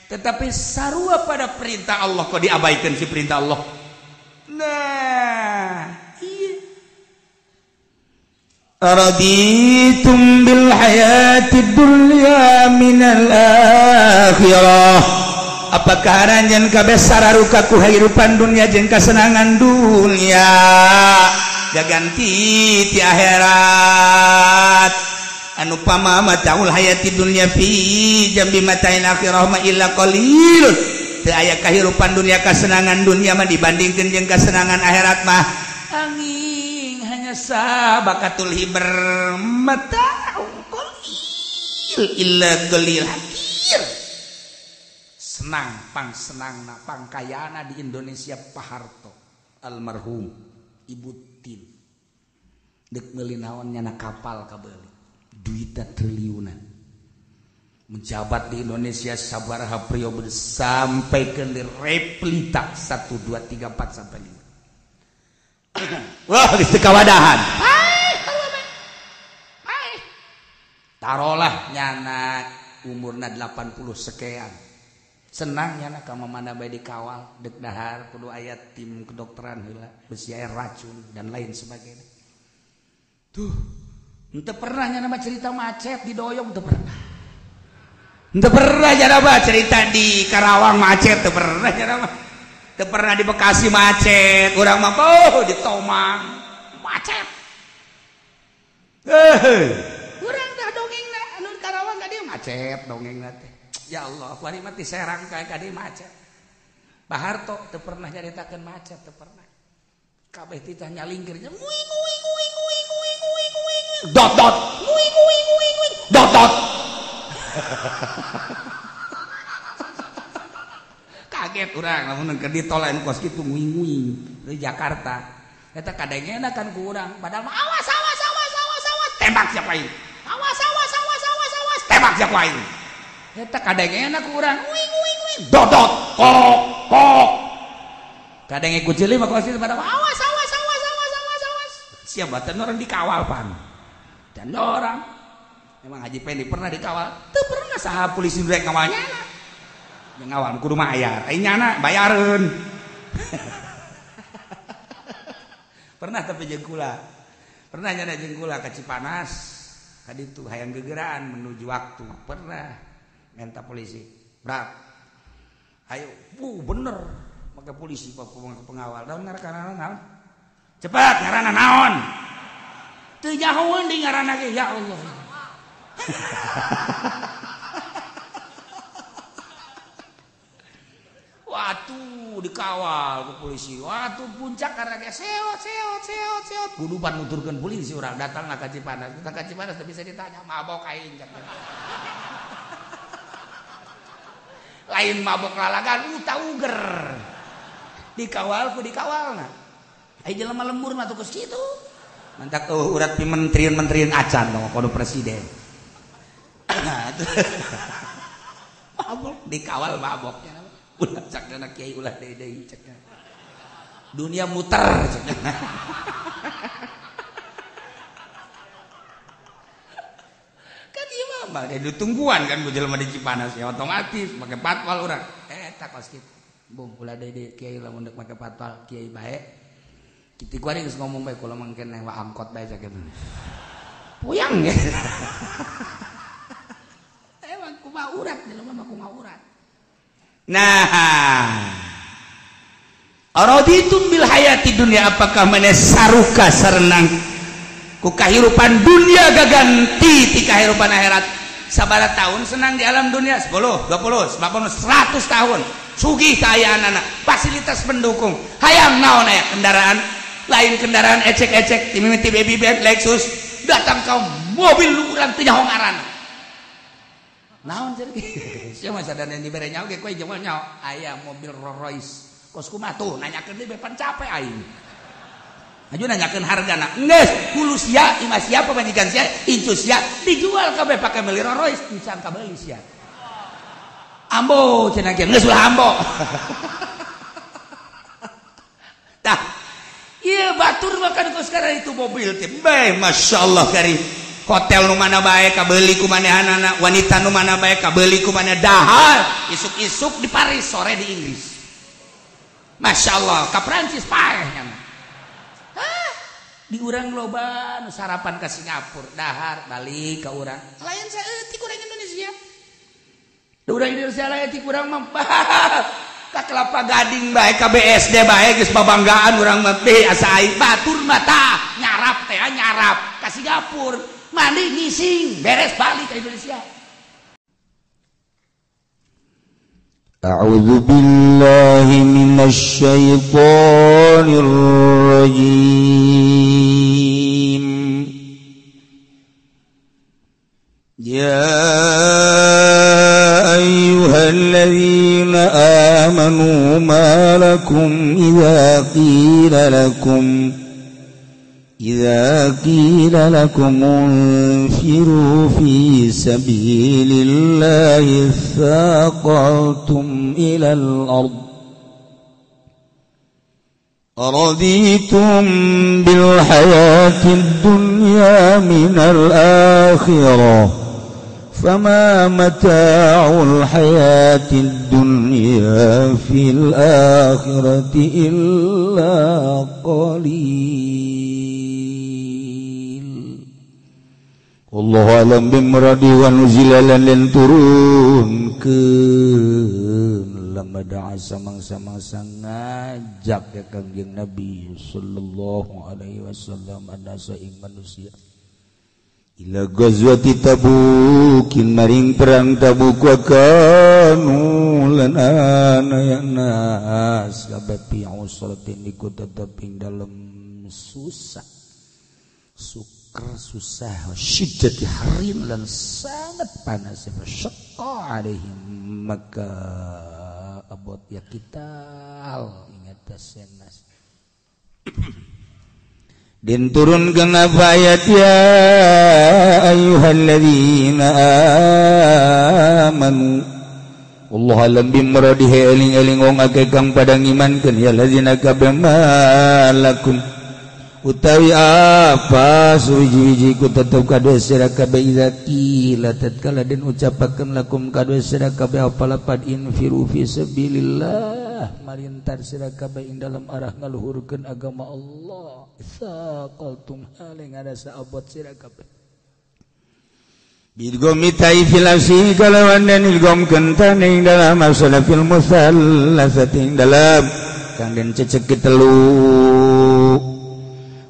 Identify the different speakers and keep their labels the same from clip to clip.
Speaker 1: tetapi sarua pada perintah Allah kok diabaikan si perintah Allah. Nah, iya. Araditum bil hayatid dunya minal akhirah. Apakah ranjen kabeh sararuka ku kehidupan dunia jeung kasenangan dunia gaganti ti akhirat. Anu pama mataul hayati dunya fi jambi matain akhirah ma illa qalil. Teu aya kahirupan dunia kasenangan dunia mah dibandingkeun jeung kasenangan akhirat mah angin hanya sabakatul hiber mataul qalil illa qalil hakir. Senang pang senangna pang kayana di Indonesia Pak Harto almarhum Ibu Tin dek meuli naon nyana kapal kabeuli duitna triliunan menjabat di Indonesia sabaraha periode sampai ke replita 1 2 3 4 sampai 5. Wah geus teu kawadahan. Tarolah nyana umurna 80 sekian. Senang nyana ka mamana bae dikawal dek dahar kudu aya tim kedokteran heula besi air racun dan lain sebagainya. Tuh ente pernah nyana mah cerita macet di Doyong, ente pernah. Ente pernah nyana mah cerita di Karawang macet, ente pernah nyana mah. Ente pernah di Bekasi macet, urang mah di Tomang macet. Urang dah dongengna anu di Karawang ka dieu macet dongengna teh. Ya Allah, aku hari mati serang kayak kadi macet. Pak Harto teu pernah nyaritakeun macet, teu pernah. Kabeh titah nyalingkir, nguing dot dot nguing dot dot. Kaget urang lamun keur di tol lain kos kitu nguing di Jakarta. Eta kadengena kan ku urang, padahal mah awas tembak siapa ini. Awas tembak siapa ini. Eta kadengena ku urang nguing dot dot kok. Kadenge ku ceuli mah kos kitu pada awas. Siapa batan orang dikawal pan. Dan orang memang Haji Pendi pernah dikawal. Teu pernah saha polisi rek ngawalnya. Yang ngawal kudu mayar. Ai nyana bayareun. Pernah tapi jeung kula. Pernah nyana jeung kula ka Cipanas. Ka ditu hayang gegeraan menuju waktu. Pernah minta polisi. Brak. Ayo, bener. Maka polisi pengawal. Daun ngaranna naon? Cepat ngaranna naon? Teu nyahoeun di ngaranna ge ya Allah. Watu dikawal ku polisi. Watu puncak karena ge seot. Kudupan nuturkeun polisi urang datang ka Cipanas. Ka Cipanas teu bisa ditanya mabok aing. Lain mabok lalagan uger. Dikawal ku dikawalna. Ai jelema lembur mah tuh geus kitu. Mantak urat pi menterian acan dong kono presiden. Mabok dikawal maboknya. Ulah cakna kiai ulah deui cakna. Dunia muter cakna. Kan ieu mah ditungguan kan jelema di Cipanas ya otomatis make patwal urang. Eta kos kitu. Bung ulah deui kiai lamun deuk make patwal kiai bae. Kita kuari geus ngomong bae kula mangke nang angkot bae sakitu. Puyang ya. Emang kumaha urat jelema mah kumaha urat. Nah. Araditum bil hayati dunya apakah maneh saruka sarenang ku kahirupan dunia gaganti ti kahirupan akhirat. Sabaraha tahun senang di alam dunia 10, 20, 50, 100 tahun. Sugih kaayaanana, fasilitas pendukung. Hayang naon aya kendaraan lain kendaraan ecek-ecek timimiti baby band Lexus datang kau mobil lu urang teu nyaho ngaranna naon jadi sia mah sadana dibere nyaho ge koe jeung nyaho aya mobil Rolls Royce kos kumaha tuh nanyakeun deui pan capek aing aju nanyakeun hargana geus hulu sia imah sia pamajikan sia incu sia dijual kabeh pake meuli Rolls Royce pisan kabeuli sia ambo cenah ge geus ulah ambo tah iya batur makan kau sekarang itu mobil teh, masya Allah karim. hotel nu mana bae kabeuli ku manehanana wanita nu mana bae kabeuli ku maneh dahar isuk-isuk di Paris sore di Inggris Masya Allah ka Prancis paehnya di urang loba nu sarapan ka Singapura dahar balik ka urang lain saeutik urang Indonesia da urang Indonesia lain ti urang mah ka Kelapa Gading bae ka BSD bae geus babanggaan urang mah teh asa aing batur mah tah nyarap teh nyarap ka Singapura mandi ngising beres balik ke Indonesia.
Speaker 2: A'udzu billahi minasy syaithanir rajim. Ya ayyuhalladzina amanu ma lakum إذا قيل لكم انفروا في سبيل الله ثاقلتم إلى الأرض أرضيتم بالحياة الدنيا من الآخرة فما متاع الحياة الدنيا في الآخرة إلا قليل والله أعلم بمرادي ونزل lan turunkeun lamada samang-samangsa ngajak ya Kangjeng Nabi sallallahu alaihi wasallam anasa ing manusia ila ghazwati Tabukin maring perang Tabuk wa kanu lan ana ya nas kabeh fi usratin iku tetep ing dalem susah susah syiddati harin lan sangat panas syaqqa alaihim maka abot ya kital ingat senas din turunkeun ayat ya ayyuhalladzina amanu Allah alam bimradihi eling-eling wong akeh kang padang imankeun ya ladzina kabeh malakum utawi apa suwiji-wiji ku tetep kadue sira kabeh iza qila tatkala den ucapakeun lakum kadue sira kabeh apa lapad infiru fi sabilillah marintar sira kabeh ing dalam arah ngaluhurkeun agama Allah saqaltum haling ngarasa abot sira kabeh bidgomi taifil asih kalawan den ilgomkeun taning dalam masalah fil musallasating dalam kang den cecek telu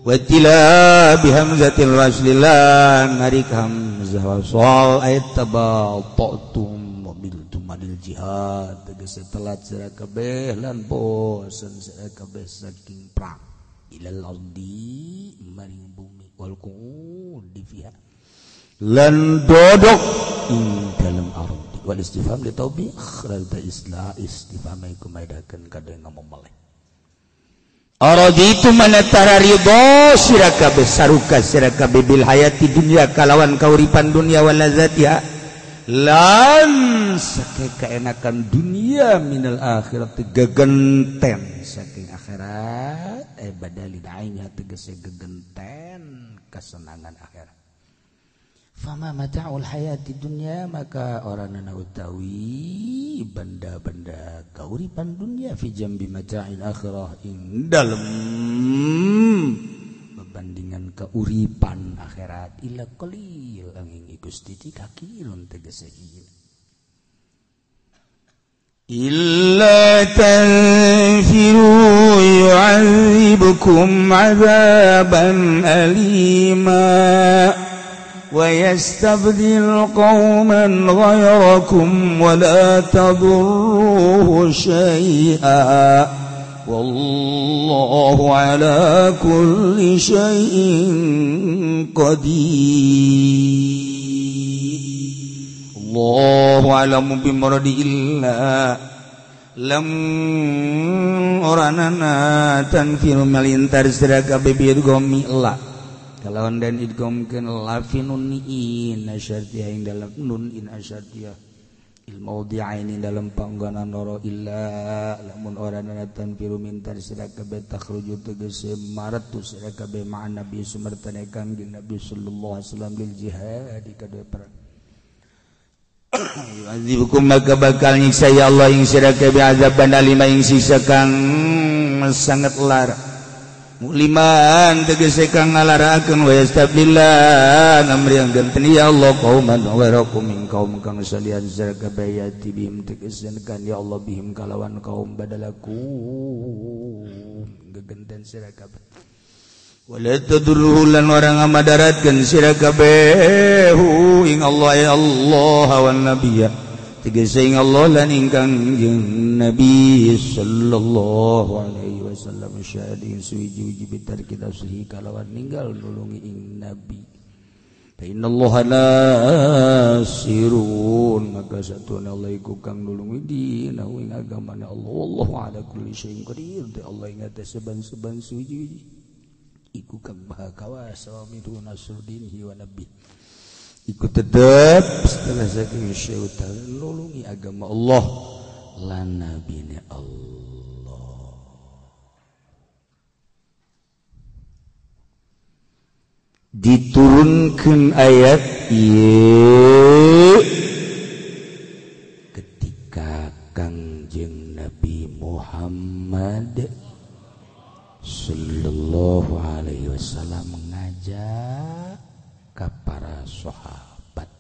Speaker 2: watila bihamzatil waslilan narik hamzah wasal ayat tabatum mobil tumadil jihad tegese telat sira kabeh lan bosen sira kabeh saking perang ilal ardi maring bumi wal qudi fiha lan dodok ing dalam ardi wal istifham li taubih lal islah istifham iku maidakeun kadang ngomong meleh araditu manatara ridho sira kabeh saruka sira kabeh bil hayati dunya kalawan kauripan dunia wal lazatiha lan saking kaenakan dunia minal akhirat gegenten saking akhirat badalin aina tegese gegenten kesenangan akhirat fama mata'ul hayati dunya maka orangna utawi benda-benda kauripan dunia fi jambi mata'il akhirah ing dalem berbandingan kauripan akhirat ila qalil angin Gusti kakilun tegese ieu illa tanfiru yu'adzibukum 'adzaban alima وَيَسْتَبْدِلْ قَوْمًا غَيْرَكُمْ وَلَا تَضُرُّوهُ شَيْئًا وَاللَّهُ عَلَى كُلِّ شَيْءٍ قَدِيرٌ اللَّهُ أَعْلَمُ بِمُرَادِهِ إِلَّا lam oranana tanfir melintar sira kabeh bidgomi la kalawan dan idgomkeun lafinun in asyadiyah ing dalam nun in asyadiyah ilmaudi'aini dalam panggonan loro illa lamun orana tanfiru mintar sira kabeh takhruju tegese maratu sira kabeh ma'an nabi sumertane kangjeng nabi sallallahu alaihi wasallam lil jihad kadue perang azibukum maka bakal nyiksa ya Allah ing sira kabeh azaban alima ing siksa kang sangat lara muliman tegese kang ngalarakeun wa yastabillah namriang ganten ya Allah qauman wa rakum min kaum kang salian sira kabeh yati bihim tegese kan ya Allah bihim kalawan kaum badalaku gegenten sira kabeh wala tadurruhu lan orang amadaratkeun sira kabeh ing Allah ya Allah wan nabiyya tegese ing Allah lan ing kangjeng Nabi sallallahu alaihi wasallam syahidin suwiji bitar kita suhi kalawan ninggal nulungi ing Nabi fa innallaha nasirun maka satuna Allah iku kang nulungi dina ing agamana Allah wallahu ala kulli syai'in qadir Allah ing atas saban-saban suwiji iku kang maha kawasa wa minhu nasruddinhi wa nabi iku tetep setelah saking syaitan nulungi agama Allah lan nabine Allah diturunkeun ayat ieu ketika kangjeng Nabi Muhammad sallallahu alaihi wasallam mengajak ke para sahabat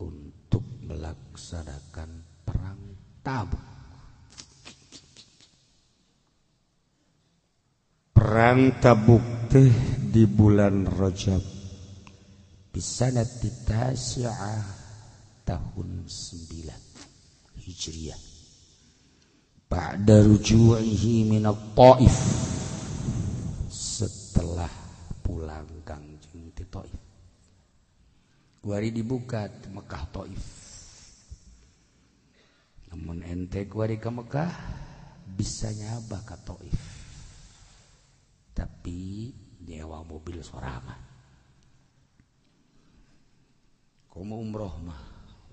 Speaker 2: untuk melaksanakan perang Tabuk. Perang Tabuk teh di bulan Rajab bisanati tasi'ah tahun 9 Hijriah ba'da ruju'ihi min at-Taif setelah pulang kangjeng ti Taif kuari dibuka di Mekah Taif namun ente kuari ke Mekah bisa nyabah ke Taif tapi nyewa mobil sorangan kamu umroh mah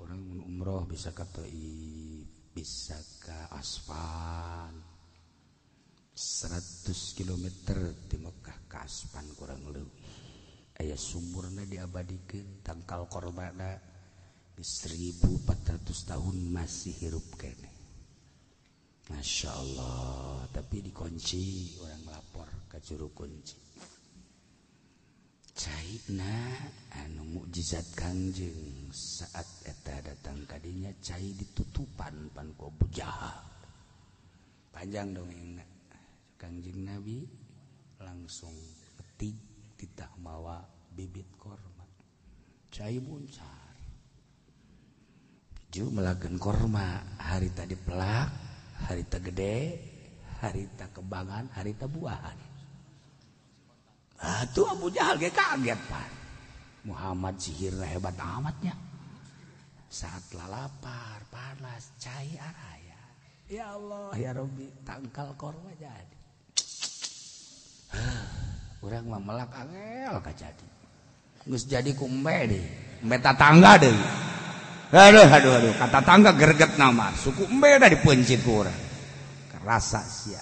Speaker 2: orang umroh bisa ke Taif bisa ke Asfan 100 km di Mekah ke Asfan kurang lebih aya sumurna diabadikeun tangkal korbana di 1400 tahun masih hirup kene Masya Allah tapi dikunci orang lapor ke juru kunci cairna anu mukjizat kangjeng saat eta datang kadinya cai ditutupan pan ku Abu Jahal panjang dongengna kangjeng Nabi langsung petik tidak mawa bibit korma cai muncar ju melakeun korma harita dipelak harita gede harita kembangan harita buahan tuh Abu Jahal ge kaget pan Muhammad sihirna hebat amatnya saat lapar panas cai araya ya Allah ya Rabbi tangkal korma jadi urang mah melak angel kajadi geus jadi kumbe deui embe tatangga deui aduh kata tangga greget nama suku embe da dipencit ku urang kerasa sia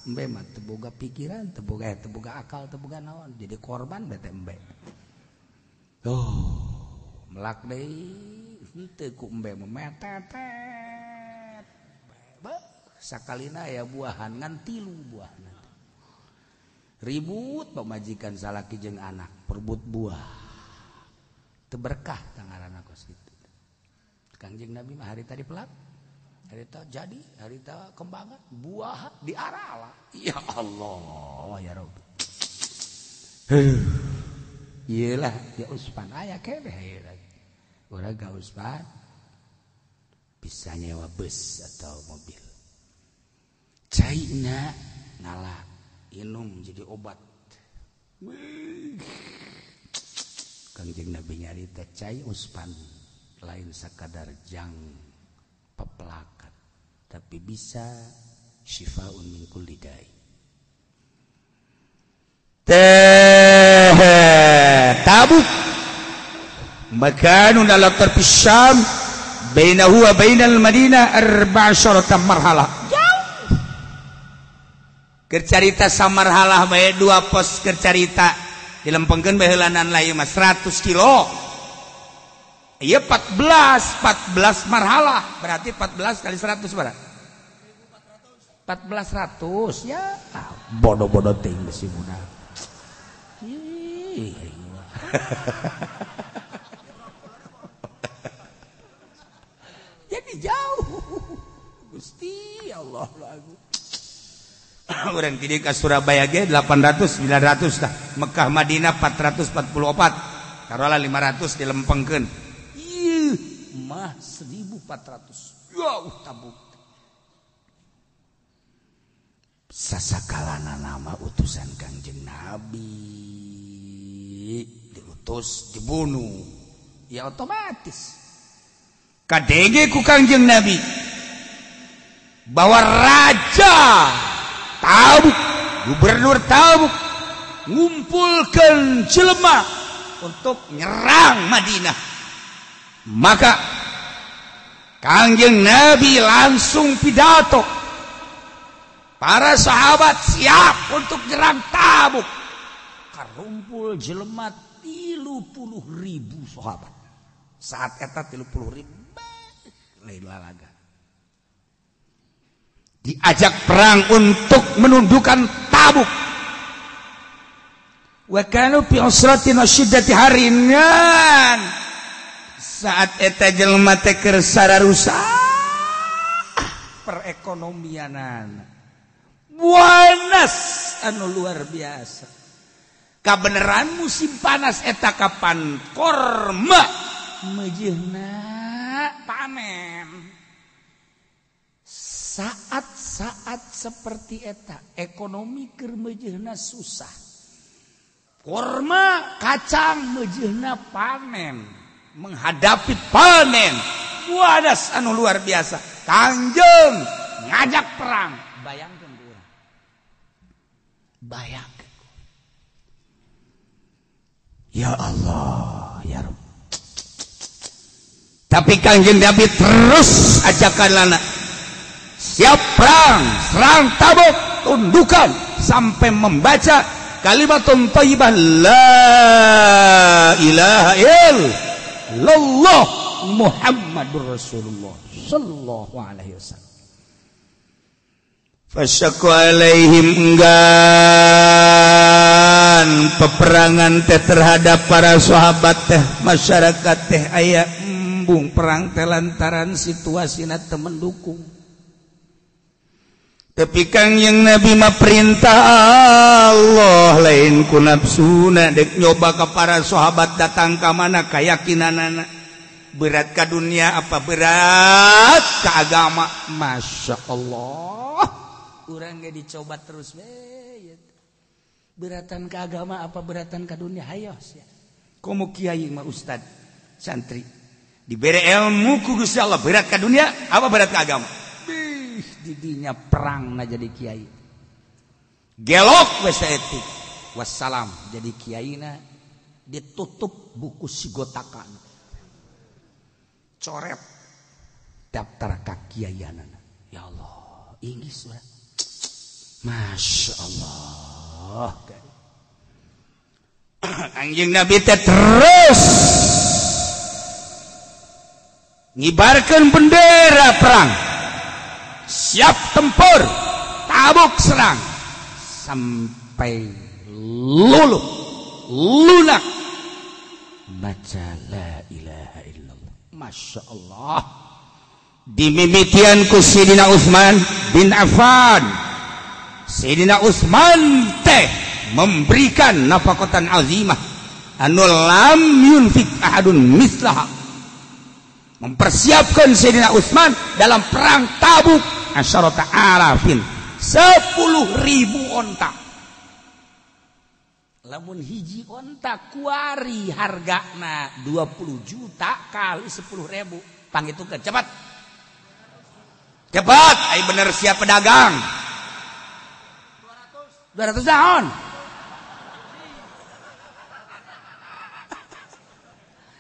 Speaker 2: embe mah teu boga pikiran teu boga akal teu boga naon jadi korban bete embe melak deui henteu ku embe mah metetet sakalina aya buahan ngan 3 buahna ribut pemajikan salaki jeung anak perebut buah teu berkah tangarana kos kitu kangjeng Nabi mah harita dipelak harita jadi harita kembangan buah diarala ya Allah ya Rabbi iyalah ya Usman aya keneh urang ka Usman bisa nyewa bus atau mobil caina ngalah inum jadi obat kangjeng Nabi nyarita cai Usman lain sakadar jang pepelakan tapi bisa syifaun min kulli dai Tabuk makanun ala tarfi Syam bainahu wa bainal Madinah 14 marhalah. Keur carita samarhalah bae 2 pos keur carita dilempengkeun baheulanan lain mah 100 kilo. Ieu 14 marhalah, berarti 14 kali 100 berapa? 1400 ya. Bodoh-bodoh teuing si budak. Jadi jauh. Gusti Allah lagu. Urang ti ka Surabaya ge 800 900 tah. Mekah Madinah 444. Taruhlah 500 dilempengkeun. Ieu mah 1400. Jauh tabuk. Sasakalana nama utusan Kangjeng Nabi diutus dibunuh. Ya otomatis. Kadege ku Kangjeng Nabi bahwa raja Tabuk, gubernur Tabuk ngumpulkan jelema untuk nyerang Madinah. Maka Kangjeng Nabi langsung pidato, para sahabat siap untuk nyerang Tabuk. Karumpul jelema 30.000 sahabat. Saat eta 30.000 lain lalaga. Diajak perang untuk menundukkan Tabuk. Wa kanu fi usratin wasyiddati haringan. Saat eta jelema teh keur sararusak perekonomianan. Wanas anu luar biasa. Kabeneran musim panas eta kapan korma mejeuna panen. Saat-saat seperti eta ekonomi keur mejeuna susah. Korma kacang mejeuna panen, menghadapi panen. Wadas anu luar biasa. Kangjeng ngajak perang. Bayangkeun urang. Bayangkeun. Ya Allah, ya Rabb. Tapi Kangjeng Nabi terus ajakan lana. Siap perang, serang Tabuk, tundukan sampai membaca kalimatun thayyibah la ilaha illallah Muhammadur Rasulullah sallallahu alaihi wasallam. Fasyaqqa alaihim enggan peperangan teh terhadap para sahabat teh masyarakat teh aya embung perang teh lantaran situasina teu mendukung. Tapi Kangjeng Nabi mah perintah Allah lain ku nafsuna dek nyoba ka para sahabat datang ka mana kayakinanana. Berat ka dunia apa berat ka agama? Masya Allah. Urang ge dicoba terus we. Beratan ka agama apa beratan ka dunia? Hayos ya. Komo kiai mah ustad santri dibere ilmu ku Gusti Allah berat ka dunia apa berat ka agama? Didinya perang na jadi kiai gelok wes etik wassalam jadi kiaina ditutup buku sigotakan coret daftar kakiaianana. Ya Allah inggis wa Masya Allah. Kangjeng Nabi teh terus ngibarkeun bendera perang. Siap tempur, Tabuk serang sampai lunak baca la ilaha illallah. Masya Allah. Dimimitian ku Sayyidina Utsman bin Affan. Sayyidina Utsman teh memberikan nafaqatan azimah anu lam yunfik ahadun mislaha. Mempersiapkan Sayyidina Utsman dalam perang Tabuk asyarata alafin 10.000 onta. Lamun hiji onta kuari hargana 20 juta kali 10.000 pangitukeun cepat. Cepat ai bener siap pedagang. 200 naon?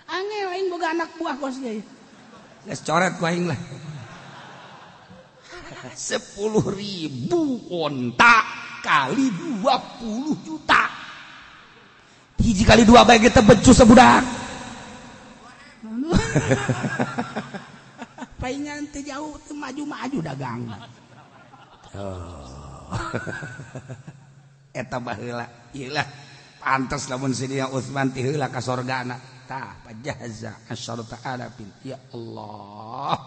Speaker 2: Angel aing boga anak buah kos ge.
Speaker 1: geus coret ku aing lah 10.000 onta kali 20 juta hiji kali 2 bae kita becus sabudak paingan teh jauh teu maju-maju dagang eta baheula ieu lah pantes lamun Sidina Utsman ti heula ka sorgana tah pajaza asyarata alafin ya Allah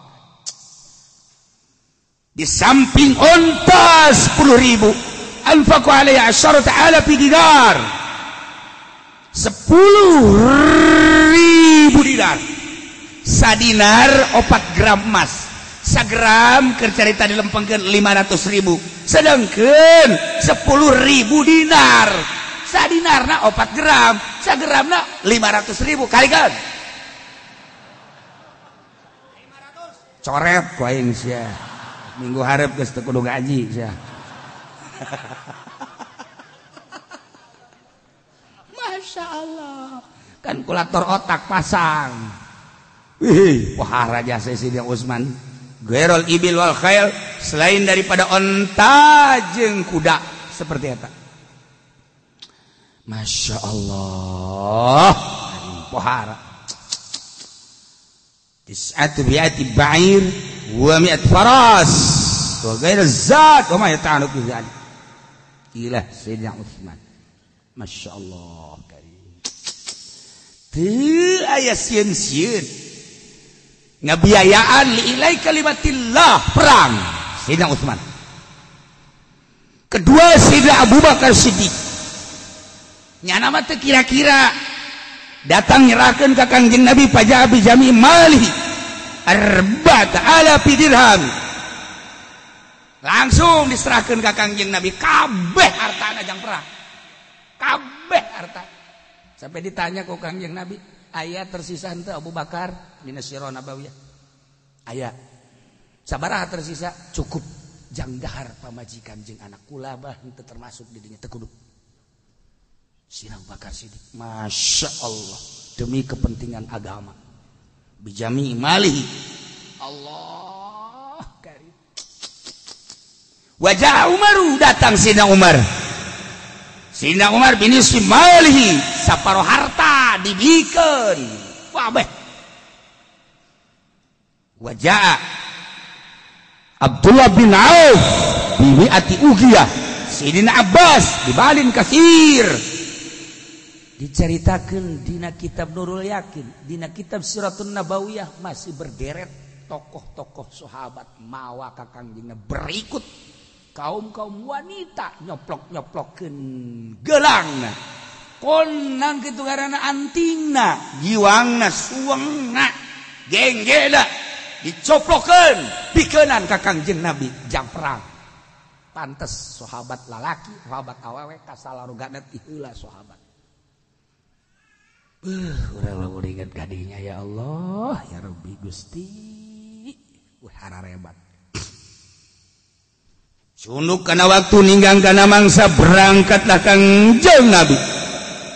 Speaker 1: di samping onta 10.000 anfaqu alaiha asyarata alafi dinar 10.000 dinar sadinar 4 gram emas sagram keur carita dilempengkeun 500.000 sedangkeun 10.000 dinar sadinarna 4 gram sagramna 500.000 kalikeun 500 coret ku aing sia minggu hareup geus teu kudu gaji sia Masya Allah kalkulator otak pasang wih pohara jasa Sidina Utsman gairul ibil wal khail selain daripada onta jeung kuda seperti eta Masya Allah pohara tis'atu bi'ati ba'ir wa mi'at faras wa gair zat wa ma yata'anu fi zalik ilah Sayyidina Utsman Masya Allah karim teu aya sieun-sieun ngabiayaan liilai kalimatillah perang Sayyidina Utsman kedua Sayyidina Abu Bakar Siddiq nyana mah teu kira-kira datang nyerahkeun ka Kangjeng Nabi paja bi jami malihi 4.000 dirham langsung diserahkeun ka Kangjeng Nabi kabeh hartana jang perang kabeh harta sampai ditanya ku Kangjeng Nabi aya tersisa henteu Abu Bakar dina sirah nabawiyah aya sabaraha tersisa cukup jang dahar pamajikan jeung anak kula bah henteu termasuk di dinya teu kudu Sayyidina Abu Bakar Siddiq Masya Allah demi kepentingan agama bijami malihi Allah karim wajah Umaru datang Sayyidina Umar bin Malihi saparo harta dibikeun wabeh wajah Abdullah bin Auf biwi'ati ugiyah Sayyidina Abbas dibalin katsir diceritakan dina kitab Nurul Yakin dina kitab Siratun Nabawiyah masih berderet tokoh-tokoh sahabat mawa ka Kangjengna berikut kaum wanita nyoplok-nyoplokkeun geulangna konang kitu ngaranna antingna giwangna suwengna genggena dicoplokkeun pikeunnan ka Kangjeng Nabi jang perang pantes sahabat lalaki sahabat awewe kasalarugana ti heula sahabat urang lamun inget kadinya ya Allah ya Rabbi Gusti hararebat sunduk kana waktu ninggang kana mangsa berangkatlah Kangjeng Nabi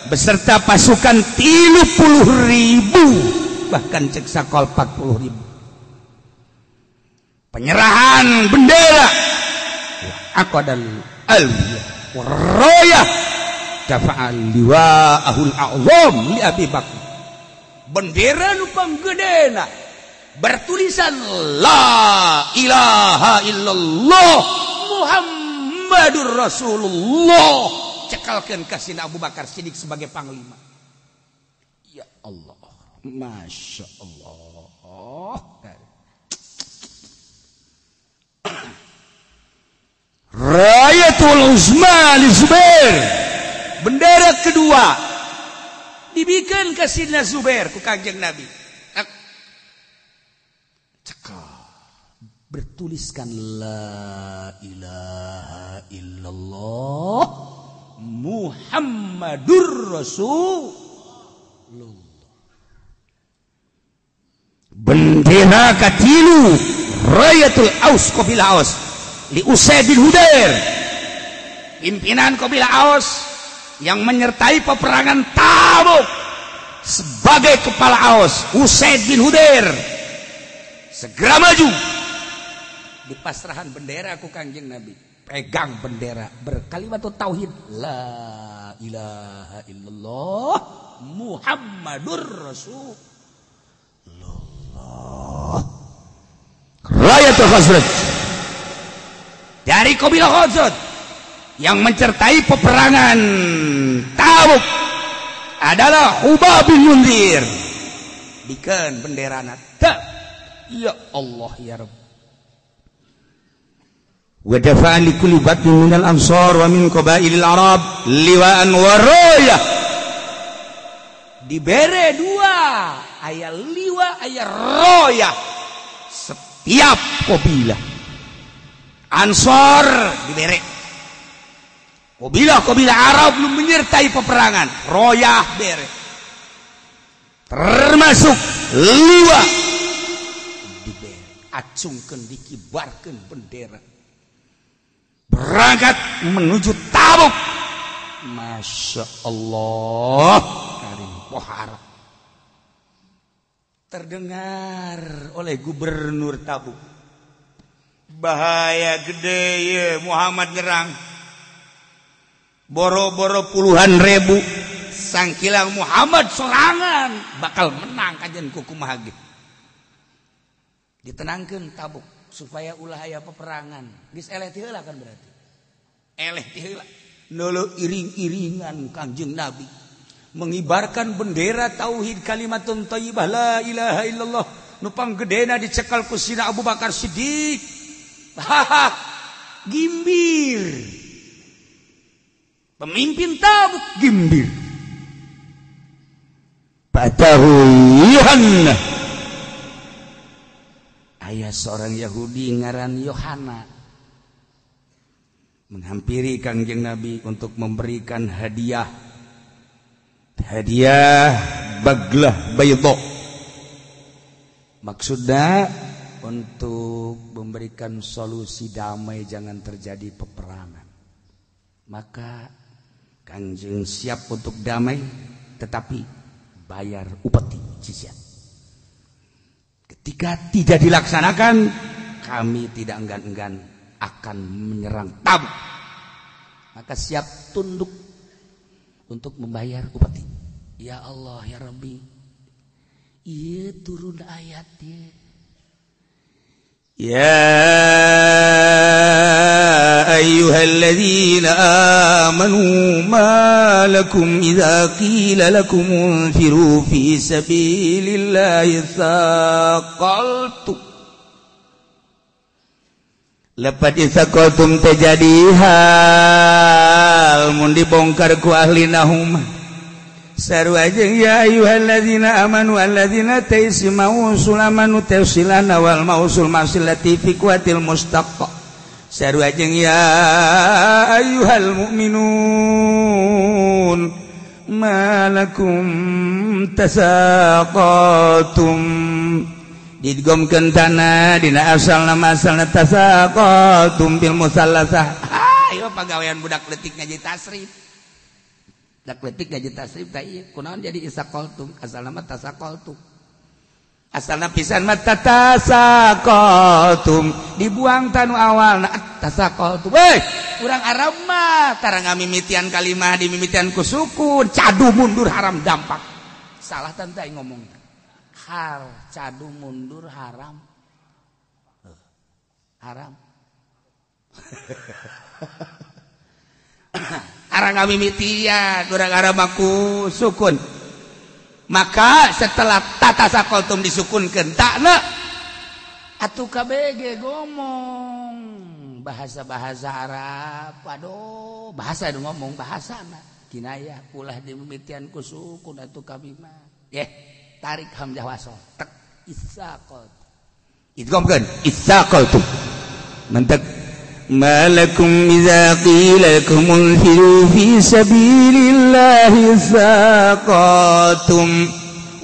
Speaker 1: beserta pasukan 30.000 bahkan cek sakol 40.000 penyerahan bendera aqdal alwiyah warayah dafa'al liwa'ahul a'zam li Abi Bakar bendera nu panggedena bertulisan la ilaha illallah Muhammadur Rasulullah cekalkeun ka Sayyidina Abu Bakar Siddiq sebagai panglima ya Allah Masya Allah Rayatul Uzma li Zubair bendera kedua dibikin ke Sayyidina Zubair ku Kangjeng Nabi cekal bertuliskan la ilaha illallah Muhammadur Rasulullah bendera katilu Rayatul Aus Qabilah Aus li Usaid bin Hudair pimpinan Qabilah Aus yang menyertai peperangan Tabuk sebagai kepala Aus Usaid bin Hudair
Speaker 2: segera maju di pasrahan bendera ku Kangjeng Nabi, pegang bendera berkalimat tauhid la ilaha illallah Muhammadur Rasulullah. Rayatul Khazraj dari kabilah Khazraj yang mencertai peperangan Tabuk adalah Hubab bin Munzir. Dikeun benderana teu. Ya Allah ya Rabb. Wa dafa'an li kulli batnin minal ansar wa min qabailil arab liwa'an wa rayah. Dibere dua, aya liwa aya rayah. Setiap kabilah Ansor dibere. Kabilah Arab belum menyertai peperangan, royah bere. Termasuk liwa dibere, acungkeun dikibarkeun bendera. Berangkat menuju Tabuk. Masya Allah, karim pohara. Terdengar oleh gubernur Tabuk, bahaya gede ya Muhammad nyerang. Boro-boro puluhan ribu sangkilang Muhammad sorangan bakal menang kajian kukumaha ge. Ditenangkeun Tabuk supaya ulah aya peperangan. Geus eleh ti heula kan berarti. Eleh ti heula. Neuleuh iring-iringan Kangjeng Nabi mengibarkan bendera tauhid kalimatun thayyibah la ilaha illallah. Nu panggedena dicekal ku Sina Abu Bakar Siddiq. Gimbir. Pemimpin Tabuk gimbir. Padahu Yohanna. Aya seorang Yahudi ngaran Yohana menghampiri Kangjeng Nabi untuk memberikan hadiah baglah baydha. Maksudnya untuk memberikan solusi damai, jangan terjadi peperangan. Maka Kangjeng siap untuk damai, tetapi bayar upeti jizyah. Ketika tidak dilaksanakan, kami tidak enggan-enggan akan menyerang Tabuk. Maka siap tunduk untuk membayar upeti. Ya Allah ya Rabbi, iya turun ayatnya. Ya ayyuhalladzina amanu ma lakum idza qila lakum unfiru fi sabilillahi tsaqaltum. Lepas isaqaltum terjadi hal mun dibongkar ku ahli nahum. Sarua jeung ya ayyuhalladzina amanu alladzina taisma'u sulamanu tafsilana wal mausul masilati fi kuatil mustaq. Sarua jeung ya ayyuhal mu'minun malakum tasaqatum. Digomkeun tanah dina asalna masalna tasaqatum bil musallasah. Ieu pagawean budak leutik ngaji tasrif. Dak letik gaji tasrif tah ieu kunaon jadi isaqaltum, asalna mah tasaqaltum. Asalna pisan mah tasaqaltum, dibuang tanu awalna tasaqaltum. Urang Arab mah tara ngamimitian kalimah dimimitian ku sukun, cadu mundur haram dampak. Salah tanta ngomong. Har cadu mundur haram. Haram. Arang mimitian urang Arab aku sukun. Maka setelah tata sakoltum disukunkeun takna atuh KBG ngomong bahasa-bahasa Arab. Aduh, bahasa nu ngomong bahasana kinayah ulah dimimitian ku sukun atuh kami mah. Tarik hamzah wasol. Tek isaqal. Idghamkeun isaqaltum. Mentek malakum idza qila lakum unfiru fi sabilillahi saqatum.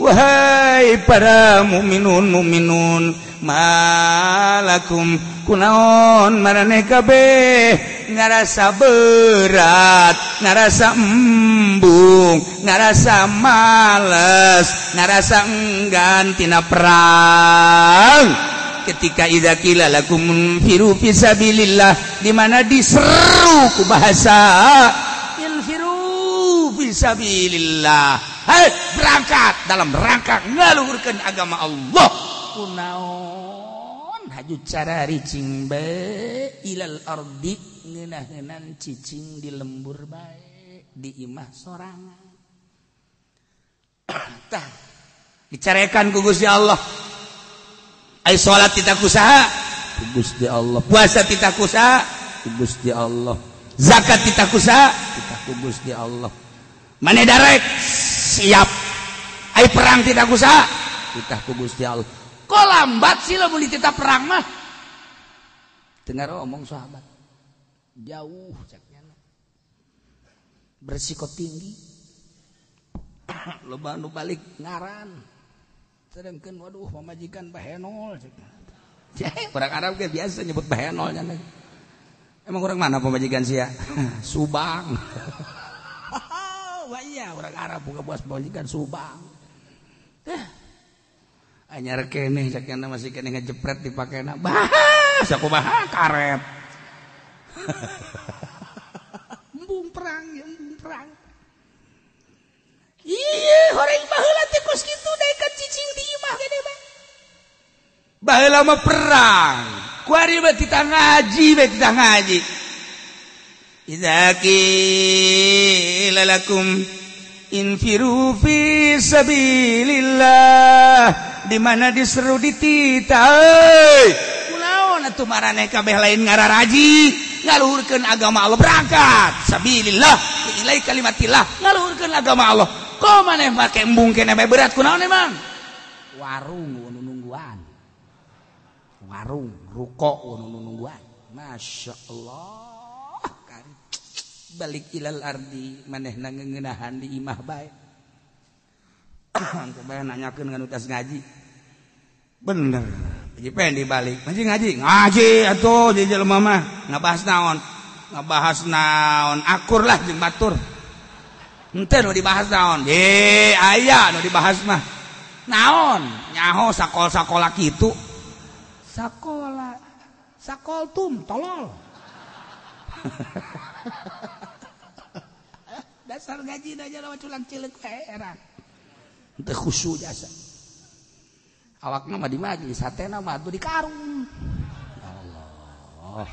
Speaker 2: Wahai para mukminun malakum kunaon maraneh kabeh ngarasa berat, ngarasa embung, ngarasa males, ngarasa enggan tina perang.
Speaker 1: ketika idza qila lakum infiru fisabilillah di mana diseru ku bahasa infiru fisabilillah berangkat dalam rangka ngaluhurkeun agama Allah kunaon haju cara ricing bae ilal ardi ngeunah-ngeunah cicing di lembur bae di imah sorangan tah dicarekan ku Gusti Allah ai salat kita kusaha ku Gusti Allah puasa kita kusaha ku Gusti Allah zakat kita kusaha kita ku Gusti Allah mane darek siap ai perang kita kusaha kita ku Gusti Allah kok lambat sih lamun dititah perang mah dengar omong sahabat jauh caknya bersiko tinggi loba anu balik ngaran sedangkan waduh pamajikan bahenol orang Arab ge biasa nyebut bahenol nya emang orang mana pamajikan sia Subang wah iya orang Arab buka buas pamajikan Subang anyar keneh cakna masih keneh ngejepret dipakena bahas aku bahas karet embung perang ya embung perang iya horeng baheula teh kos kitu daekan cicing di imah gede mah baheula mah perang kuari mah kita ngaji idza qila lakum infiru fi sabilillah di mana diseru dititah kunaon atuh maraneh kabeh lain ngararaji ngaluhurkeun agama Allah berangkat sabilillah ilai kalimatillah ngaluhurkeun agama Allah kok maneh make embung kene bae berat kunaon emang warung nu nungguan warung ruko nu nungguan masyaallah kan balik ilal ardi manehna ngeuneunahan di imah bae engko bae nanyakeun ngan utas ngaji bener jadi pengen dibalik masih ngaji atuh jadi jelema mah ngabahas naon akur lah jeung batur henteu nu dibahas naon aya nu dibahas mah naon nyaho sakol-sakola kitu sakol tum tolol dasar ngaji aja lawan culang cileuk heran teu khusyuk jasa awakna mah di majlis hatena mah atuh di karung Allah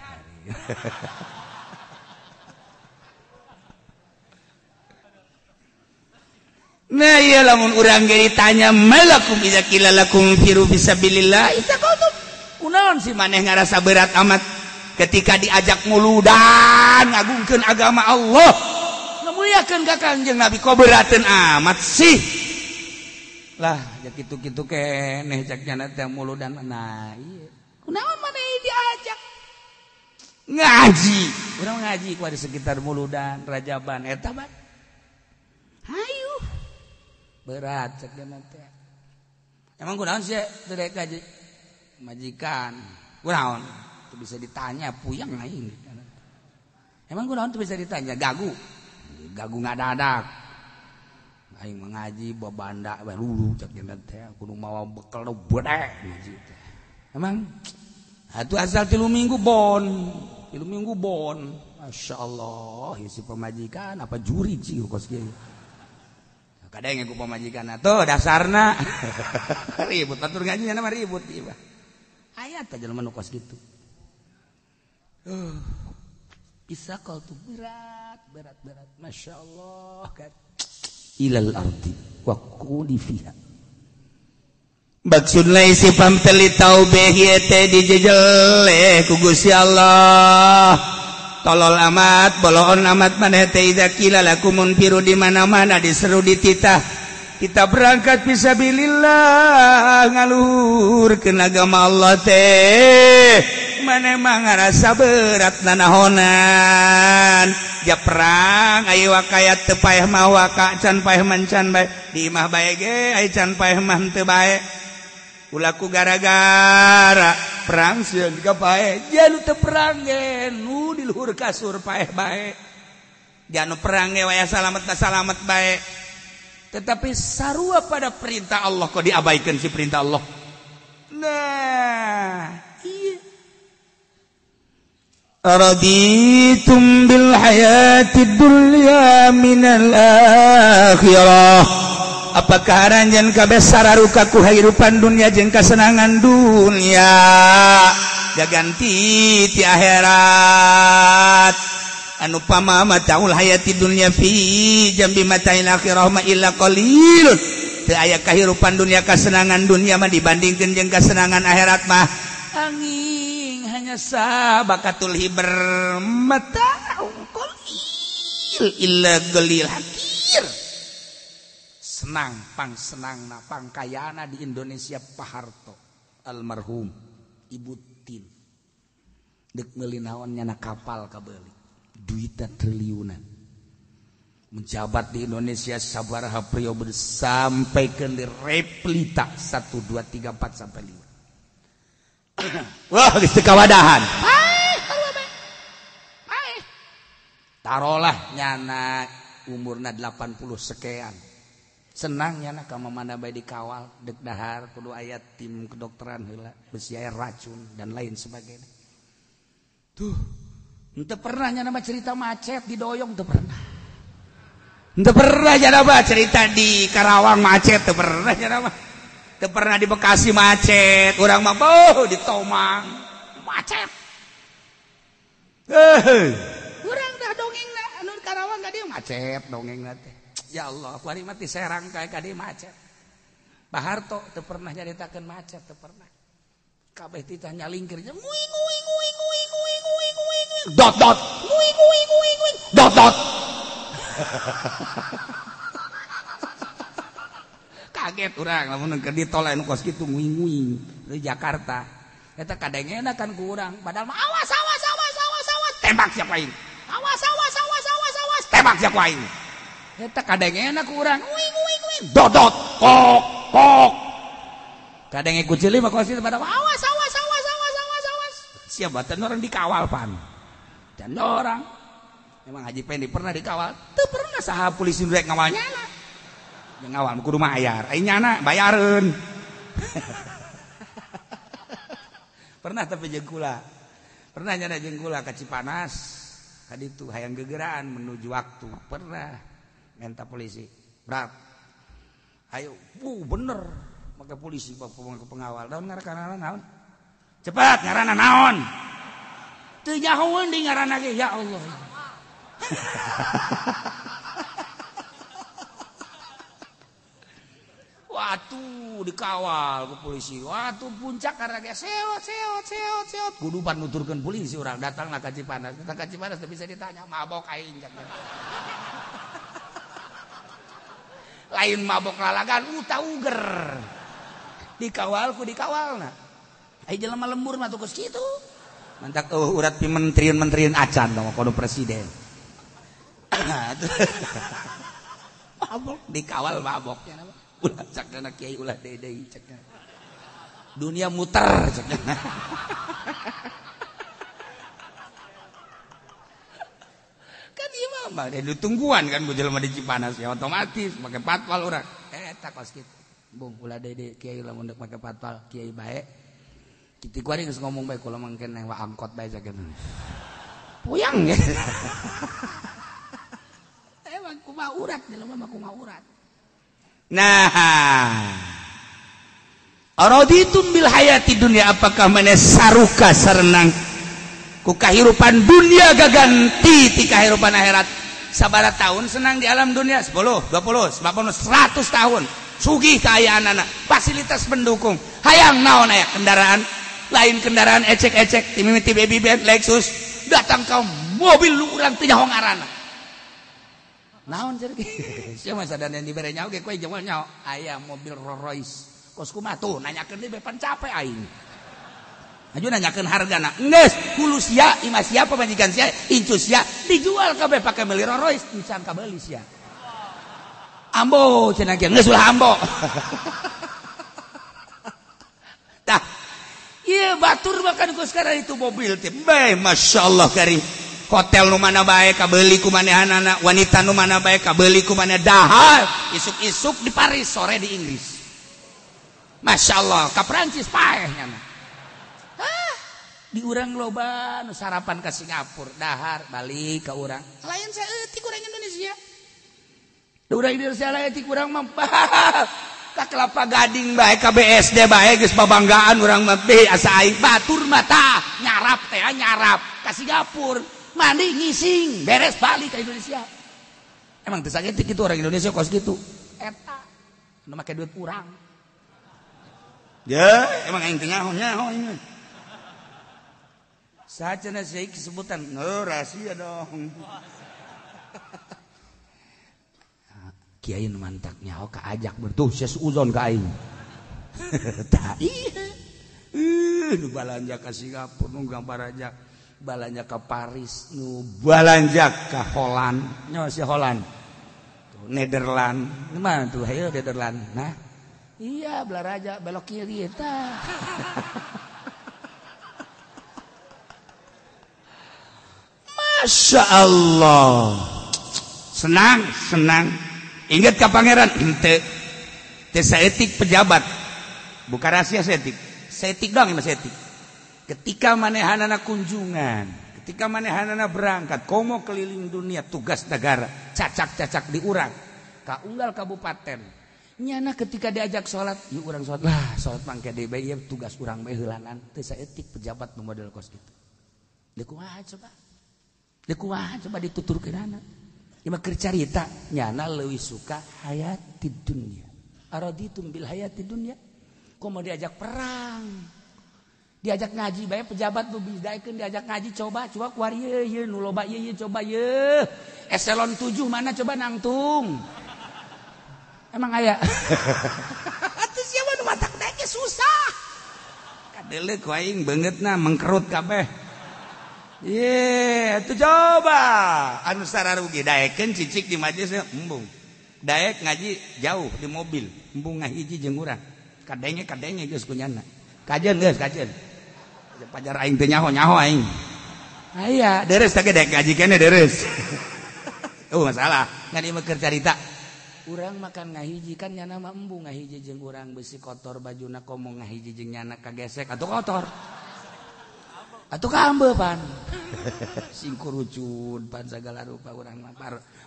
Speaker 1: nah iya lamun urang ge ditanya malakum idza qila lakum firu fisabilillah itaqatum kunaon si maneh ngarasa berat amat ketika diajak nguludan ngagungkeun agama Allah ngamuliakeun ka Kangjeng Nabi kok berateun amat sih lah ya kitu-kitu keneh caknya teh muludan nah ieu kunaon maneh diajak ngaji urang ngaji ku di sekitar muludan rajaban eta bae hayu berat cakna teh emang kunaon sih teu daek ngaji majikan kunaon teu bisa ditanya puyang aing emang kunaon teu bisa ditanya gagu ngadadak aing mengaji babanda bae lulu cak jendet teh kudu mawa bekal beude ngaji teh emang atuh asal 3 minggu bon masyaallah isi pemajikan apa juri cing kos kieu kadang ku pemajikan atuh dasarna ribut batur ngaji nya mah ribut ieu aya teh jelema nu kos kitu bisa kal tuh berat masyaallah kan ilal ardi wa quli fiha maksudna isi pampeli taubeh ieu teh dijejel ku Gusti Allah tolol amat boloon amat maneh teh idza qila lakum munfiru di mana-mana diseru dititah kita berangkat fisabilillah ngaluhurkeun agama Allah teh maneh mah ngarasa berat nanahonan ja perang aya wakayat teu paeh mah waka can paeh mancan bae di imah bae ge aya can paeh mah teu bae ulaku gara-gara perang sieun ka paeh janu teu perang ge nu di luhur kasur paeh bae janu perang ge waya salamet bae tetapi sarua pada perintah Allah kok diabaikan si perintah Allah Nah, iya. Raditum bil hayatid dunya minal akhirah. Apakah aranjeun kabeh sararuka ku kahirupan dunia jeung kasenangan dunia gaganti ti akhirat. Anu pama mataul hayati dunya fi jambi matain akhirah ma illa qalil. Teu aya kahirupan dunia kasenangan dunia mah dibandingkeun jeung kasenangan akhirat mah angin hanya sabakatul hiber mataul qalil illa qalil hakir. Senang pang senangna pang kayana di Indonesia Pak Harto almarhum Ibu Tin dek meuli naon nyana kapal kabeuli duitna triliunan menjabat di Indonesia sabaraha periode sampai ke replita 1 2 3 4 sampai 5. Wah geus teu kawadahan. Tarolah nyana umurna 80 sekian. Senang nyana ka mamana bae dikawal dek dahar kudu aya tim kedokteran heula beusi aya racun dan lain sebagainya. Tuh, henteu pernah nyana mah cerita macet di Doyong teu pernah. Teu pernah nyana mah cerita di Karawang macet teu pernah nyana mah. Teu pernah di Bekasi macet, urang mah di Tomang macet. Urang dah dongengna anu Karawang ka dieu macet dongengna teh. Ya Allah, aku hari mati Serang kayak kade macet. Pak Harto teu pernah nyaritakeun macet, teu pernah. Kabeh titah nyalingkirnya nguing nguing nguing nguing nguing nguing nguing dot dot nguing nguing nguing nguing dot dot. Kaget urang lamun keur di tol anu kos kitu nguing nguing di Jakarta. Eta kadengena kan ku urang, padahal mah awas awas awas awas awas tembak sia ku aing. Awas awas awas awas awas tembak sia ku aing. Eta kadengena ku urang nguing nguing nguing dot dot kok kok. Kadenge ku cilik mah kos kitu pada awas awas awas awas awas awas. Sia batan orang dikawal pan. Dan orang memang Haji Pendi pernah dikawal, teu pernah saha polisi rek ngawal nyana. Yang ngawal kudu mayar, ai nyana bayareun. Pernah tapi jeung kula. Pernah nyana jeung kula ka Cipanas. Ka ditu hayang gegeraan menuju waktu. Pernah minta polisi. Berat. Ayo, bener. Maka polisi pengawal. Naon ngaranna naon? Cepat ngaranna naon? Teu nyahoeun di ngaranna ge ya Allah. Watu dikawal ku polisi. Watu puncak karena ge seot seot seot seot. Kudu pan nuturkeun polisi urang datangna ka Cipanas. Datang ka Cipanas teu bisa ditanya mabok aing cakna. Lain mabok lalagan uger. Dikawal ku dikawalna. Ai jelema lembur mah tuh kitu. Mantak urat pi menterian acan dong kono presiden. Mabok dikawal maboknya nama. Ulah cakna kiai ulah deui cakna. Dunia muter cakna. Kan ieu mah ada tungguan kan ku jelema di Cipanas ya otomatis make patwal urang. Eta kos kitu. Bung ulah deui kiai lamun deuk make patwal kiai bae. Kitu kuari geus ngomong bae kula mangke newa angkot bae sakeun. Puyang ya. Emang kumaha urat jelema mah kumaha urat. Nah. Araditum bil hayati dunya apakah maneh saruka sarenang ku kahirupan dunia gaganti ti kahirupan akhirat. Sabaraha tahun senang di alam dunia 10, 20, 50, 100 tahun. Sugih kaayaanana, fasilitas pendukung. Hayang naon aya kendaraan lain kendaraan ecek-ecek ti mimiti baby band Lexus datang ka mobil lu urang teu nyaho ngaranna. Naon ceuk? Sia mah sadana dibere nyaho ge koe jeung nyaho aya mobil Rolls Royce. Kos kumaha tuh nanyakeun deui pan capek aing. Aju nanyakeun hargana. Geus hulu sia, imah sia pamajikan sia, incu sia dijual kabeh pake beli Rolls Royce, can kabeuli sia. Ambo cenah ge geus ulah ambo. Tah iya batur makan ku sekarang itu mobil teh bae masyaallah karim hotel nu mana bae kabeuli ku manehanana wanita nu mana bae kabeuli ku maneh dahar isuk-isuk di Paris sore di Inggris Masya Allah ka Prancis paehnya di urang loba nu sarapan ka Singapura dahar balik ka urang lain saeutik urang Indonesia urang Indonesia lain ti urang mah ka Kelapa Gading bae ka BSD bae geus babanggaan urang mah teh asa aing batur mata nyarap teh nyarap ka Singapura mandi ngising beres balik ka Indonesia emang teu saeutik kitu orang Indonesia kos kitu eta nu make duit urang ya emang aing teh nyaho inget saja nasi sebutan rahasia dong Kiai mantak nyaho ka ajak bertuh ses uzon ka aing tah iya nu balanja ka Singapura nu gambar ajak balanja ka Paris nu balanja ka Holland nya si Holland tuh Nederland mana tuh hayo Nederland nah iya belah raja belok kiri eta Masya Allah senang ingat ka pangeran ente saeutik pejabat bukan rahasia saeutik dong ini saeutik ketika manehanana kunjungan ketika manehanana berangkat komo keliling dunia tugas negara cacak di urang ka unggal kabupaten nyana ketika diajak sholat yuk urang sholat lah sholat mangke deui bae tugas urang bae heulanan teu saeutik pejabat nu model kos kitu deuk kumaha coba dituturkeun anak ieu keur carita nyana leuwih suka hayati dunya araditum bil hayati dunya komo diajak perang diajak ngaji bae pejabat nu bidaekeun diajak ngaji coba kuar ieu nu loba ieu coba ieu eselon 7 mana coba nangtung emang aya atuh sia mah nu matak daek susah kadele ku aing beungeutna mengkerut kabeh Ye, itu coba anu sararugi daekeun cicik di majelis embung. Daek ngaji jauh di mobil, embung ngahiji jeung urang. Kadenge geus kunyana. Kajeun geus kajeun. Pajar aing teu nyaho aing. Aya, deres teh daek ngaji keneh deres. Masalah, ngan ieu mah keur carita. Urang makan ngahiji kan nyana mah embung ngahiji jeung urang besi kotor bajuna komo ngahiji jeung nyana kagesek atuh kotor. Atuh kambe pan singkurucun pan segala rupa urang mah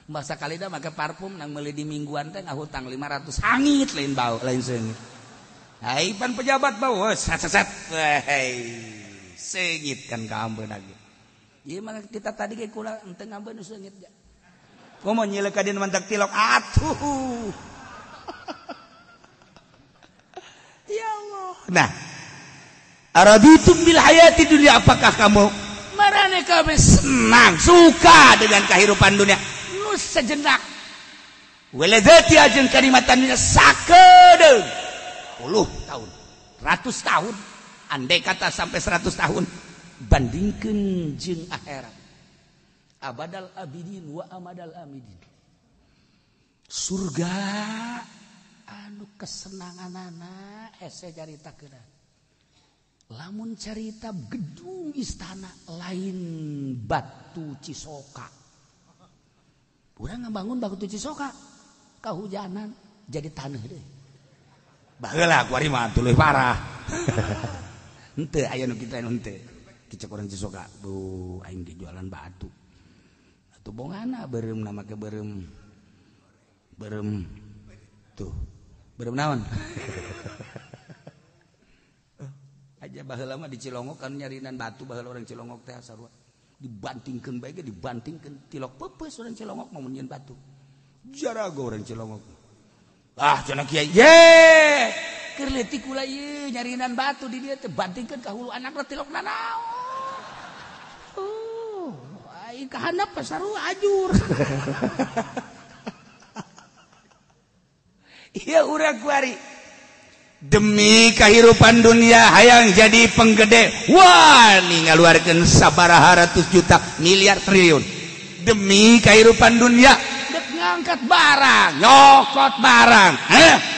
Speaker 1: masa kalida make parfum nang meuli di mingguan teh ngahutang 500 hangit lain bau lain seungit hai pan pejabat bau sat seungit kan ka ambeun lagi ieu mah kita tadi ge kula teu ngambeun seungit ja komo nyileuh ka dina mantak tilok atuh ya Allah nah araditum bil hayati dunia apakah kamu marane kabeh senang suka dengan kehidupan dunia nu sejenak waladati ajeun kalimatan dunia sakedeung 10 tahun 100 tahun andai kata sampai 100 tahun bandingkeun jeung akhirat abadal abidin wa amadal amidin surga anu kesenanganana hese caritakeun lamun carita gedung istana lain batu Cisoka urang ngebangun batu Cisoka kahujanan jadi taneuh deui baheula kuari mah tuluy parah henteu aya nu kitu anu henteu kicek urang Cisoka bu aing ge jualan batu atuh bongana beureum na make beureum tuh beureum naon aja baheula mah di Cilongok kan nyarinan batu baheula orang Cilongok teh sarua dibantingkeun bae ge dibantingkeun tilok peupeus orang Cilongok mau nyieun batu jarago orang Cilongok cenah kiai ye keur leutik kula ieu nyarinan batu di dieu teh bantingkeun ka hulu anakna tilok nanaon aing ka handap sarua ajur ieu urang kuari demi kehidupan dunia hayang jadi penggede wah nih ngaluarkeun sabaraha ratus juta miliar triliun demi kehidupan dunia dek ngangkat barang nyokot barang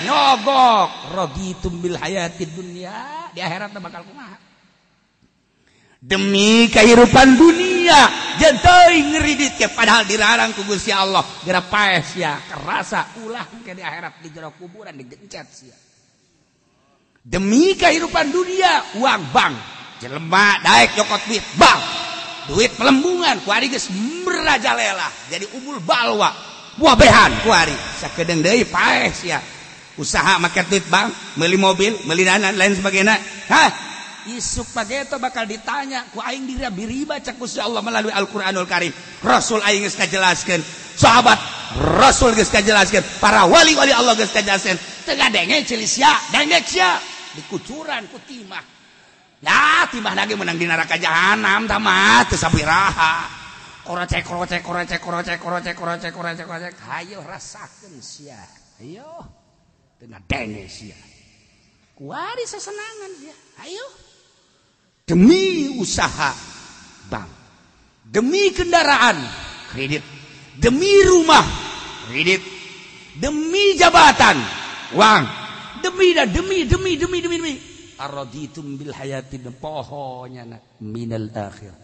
Speaker 1: nyogok raditum bil hayatid dunya di akhirat bakal kumaha demi kehidupan dunia jantai ngeridit ke padahal dilarang ku Gusti Allah geura paes ya kerasa ulah ke di akhirat di jero kuburan digencet sia demi kehidupan dunia uang bank jelema daek nyokot duit bank duit pelembungan kuari geus merajalela jadi umul balwa buah behan kuari sakedeung deui paeh sia usaha make duit bank meuli mobil meuli lain sebagainya hah isuk pageto bakal ditanya ku aing diriba cek Gusti Allah melalui Al-Qur'anul Karim Rasul aing geus kajelaskeun sahabat Rasul geus kajelaskeun para wali-wali Allah geus kajelaskeun teu ngadenge cili sia dengek sia dikucuran ku timah ya timah lagi menang di neraka jahanam tamat teu sabiraha korocek hayo rasakeun sia ayo teu ngadenge sia kuari sasenangan sia ayo demi usaha bank demi kendaraan kredit demi rumah kredit demi jabatan uang demi araditum bil hayati pohonya minal akhir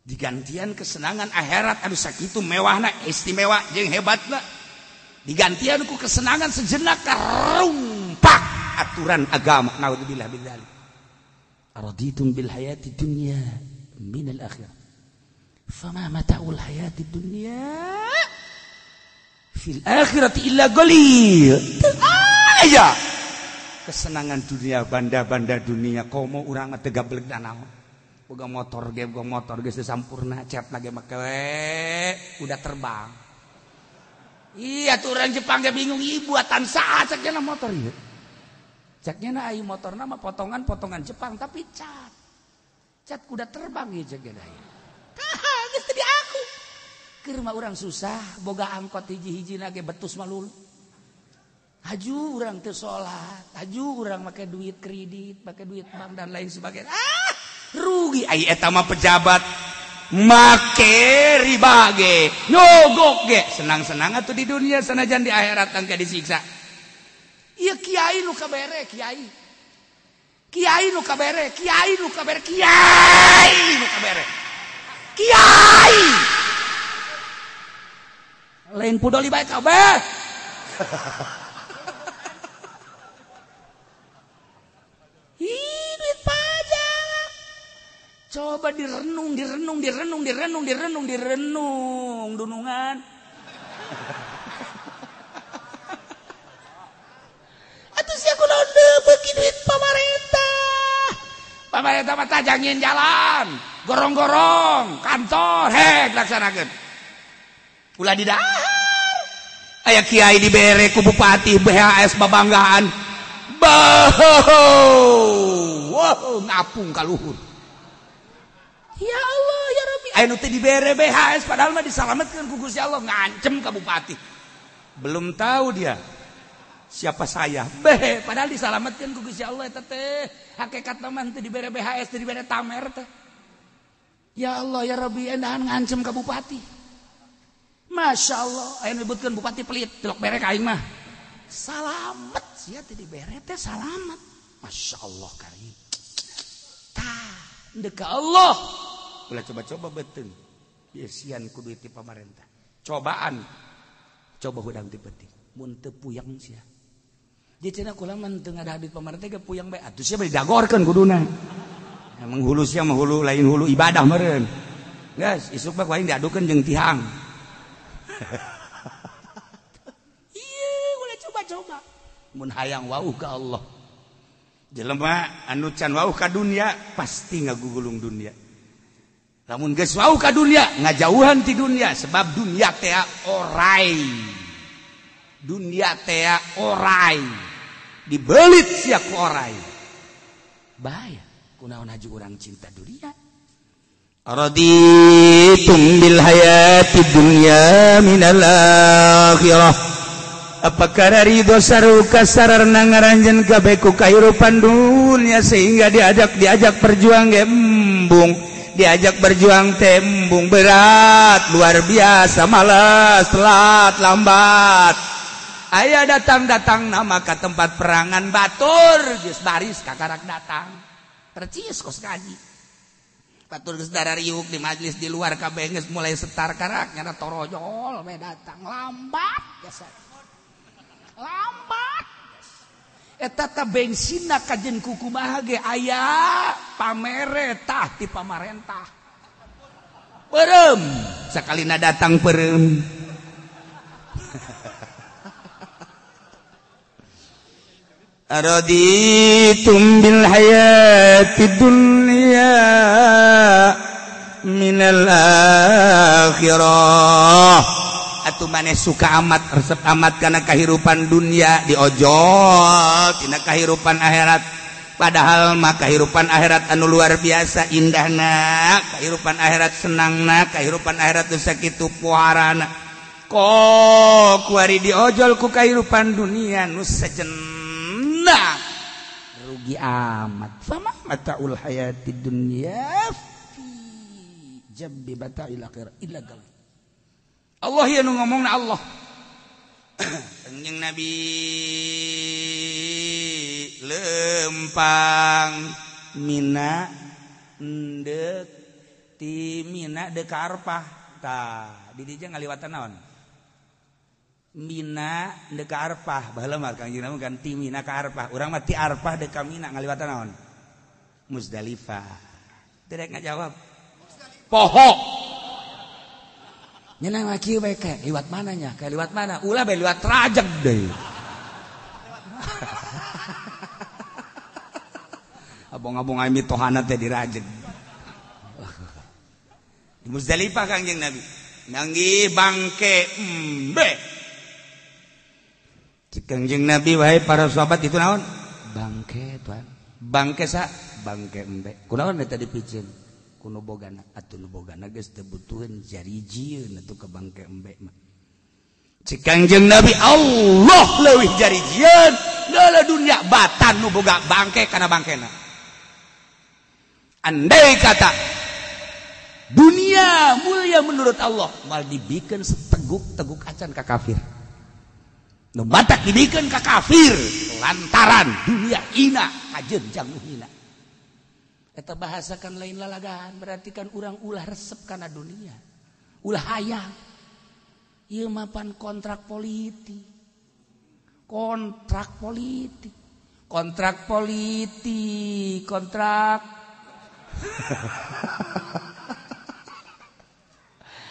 Speaker 1: digantian kesenangan akhirat anu sakitu mewahna istimewa jeung hebatna digantian ku kesenangan sejenak karumpak aturan agama naudzubillah min dzalik araditum bil hayati dunya minal akhir fama mata'ul hayati dunya fil akhirati illa qalil aja kesenangan dunia banda-banda dunia komo urang teu gablek naon boga motor geus sampurna cat lagi make udah terbang iya tuh orang Jepang ge bingung ieu buatan saha cekna motor ieu cekna aya motor nama potongan Jepang tapi cat kuda terbang ieu cekna aya tah geus teu di aku keur mah urang susah boga angkot hiji-hijina ge betus malulu haju urang teu salat haju urang make duit kredit make duit bank dan lain sebagainya rugi ai eta mah pejabat make riba ge nyogok ge senang-senang atuh di dunia sanajan di akhirat tangke disiksa ieu kiai nu kabere kiai nu kabere lain pudoli bae kabeh duit pajak coba direnung dunungan atuh sia kunaon beuki duit pamarentah mah tajangin jalan gorong-gorong kantor hek laksanakeun ulah di dahar aya kiai dibere ku bupati BHS babanggaan wow ngapung ka luhur ya Allah ya Rabbi aya nu teu dibere BHS padahal mah disalametkeun ku Gusti Allah ngancem ka bupati belum tahu dia siapa saya padahal disalametkeun ku Gusti Allah eta teh hakikatna mah teu dibere BHS teu dibere tamer teh ya Allah ya Rabbi endahan ngancem ka bupati Masya Allah aya nyebutkeun bupati pelit tilok bere ka aing mah salamet sia teh dibere teh salamet Masya Allah karim tah deuk ka Allah ulah coba-coba betul sian ku duit ti pamarentah cobaan coba hudang ti penting mun teu puyang sia jadi cenah kula mah teu ngada duit pamarentah ge puyang bae atuh sia bari dagorkeun kuduna emang hulu sia mah hulu lain hulu ibadah meureun geus isuk bae ku aing diadukeun jeung tihang coba mun hayang wauh ka Allah jelema anu can wauh ka dunia pasti ngagugulung dunia lamun geus wauh ka dunia ngajauhan ti dunia sebab dunia teh orai dibelit sia ku orai bahaya kunaon haju urang cinta dunia araditum bil hayati dunya minal akhirah apakah ridho saruka sararna ngaranjeun kabeh ku kahirupan dunia sehingga diajak berjuang embung diajak berjuang tembung berat luar biasa malas telat lambat aya datang nama ka tempat perangan batur geus baris kakarak datang percis kos kaji batur geus darariuk di majelis di luar kabeh geus mulai setar karak nyana torojol we datang lambat biasa lambat
Speaker 2: eta bensina kajen kukumaha ge aya pamere tah ti pamarentah. Perem sakalina datang perem. Araditum bil hayati dunya minal akhirah. Atuh maneh suka amat resep amat kana kahirupan dunia diojol tina kahirupan akhirat. Padahal mah kahirupan akhirat anu luar biasa indahna, kahirupan akhirat senangna, kahirupan akhirat teu sakitu puarana. Kok kuari diojol ku kahirupan dunia nu sajenna rugi amat. Fama mataul hayatid dunya fi jambi bata'il akhirah illa gal. Allah ya nu ngomongna Allah. Kanjeng Nabi lempang Mina ndek ti Mina deuk ka Arfah. Tah, di dieu ngaliwatan naon? Mina deuk ka Arfah. Baheula mah Kanjeng Nabi kan ti Mina ka Arfah. Urang mah ti Arfah deuk ka Mina ngaliwatan naon? Muzdalifah. Teu rek ngajawab. Poho. Nyenang lagi bae kayak liwat mananya? Kayak liwat mana? Ulah bae liwat Rajeg deui. Abong-abong aya mitohana teh di Rajeg. Di Muzdalifah Kanjeng Nabi. Nanggi bangke embe. Cik Kanjeng Nabi wahai para sahabat itu naon? Bangke tuan. Bangke sa? Bangke embe. Kunaon eta dipicieun? Kuno bogana atuh nu bogana geus teu butuheun jarijieun atuh ka bangke embe mah. Cik Kanjeng Nabi Allah leuwih jarijieun geula dunya batan nu boga bangke kana bangkena. Andai kata dunia mulia menurut Allah mal dibikeun seteguk-teguk acan ka kafir. Nu batak dibikeun ka kafir lantaran dunia ina kajeun jang hina. Eta bahasakan lain lalagaan berarti kan urang ulah resep kana dunia ulah hayang ieu mah pan kontrak politik kontrak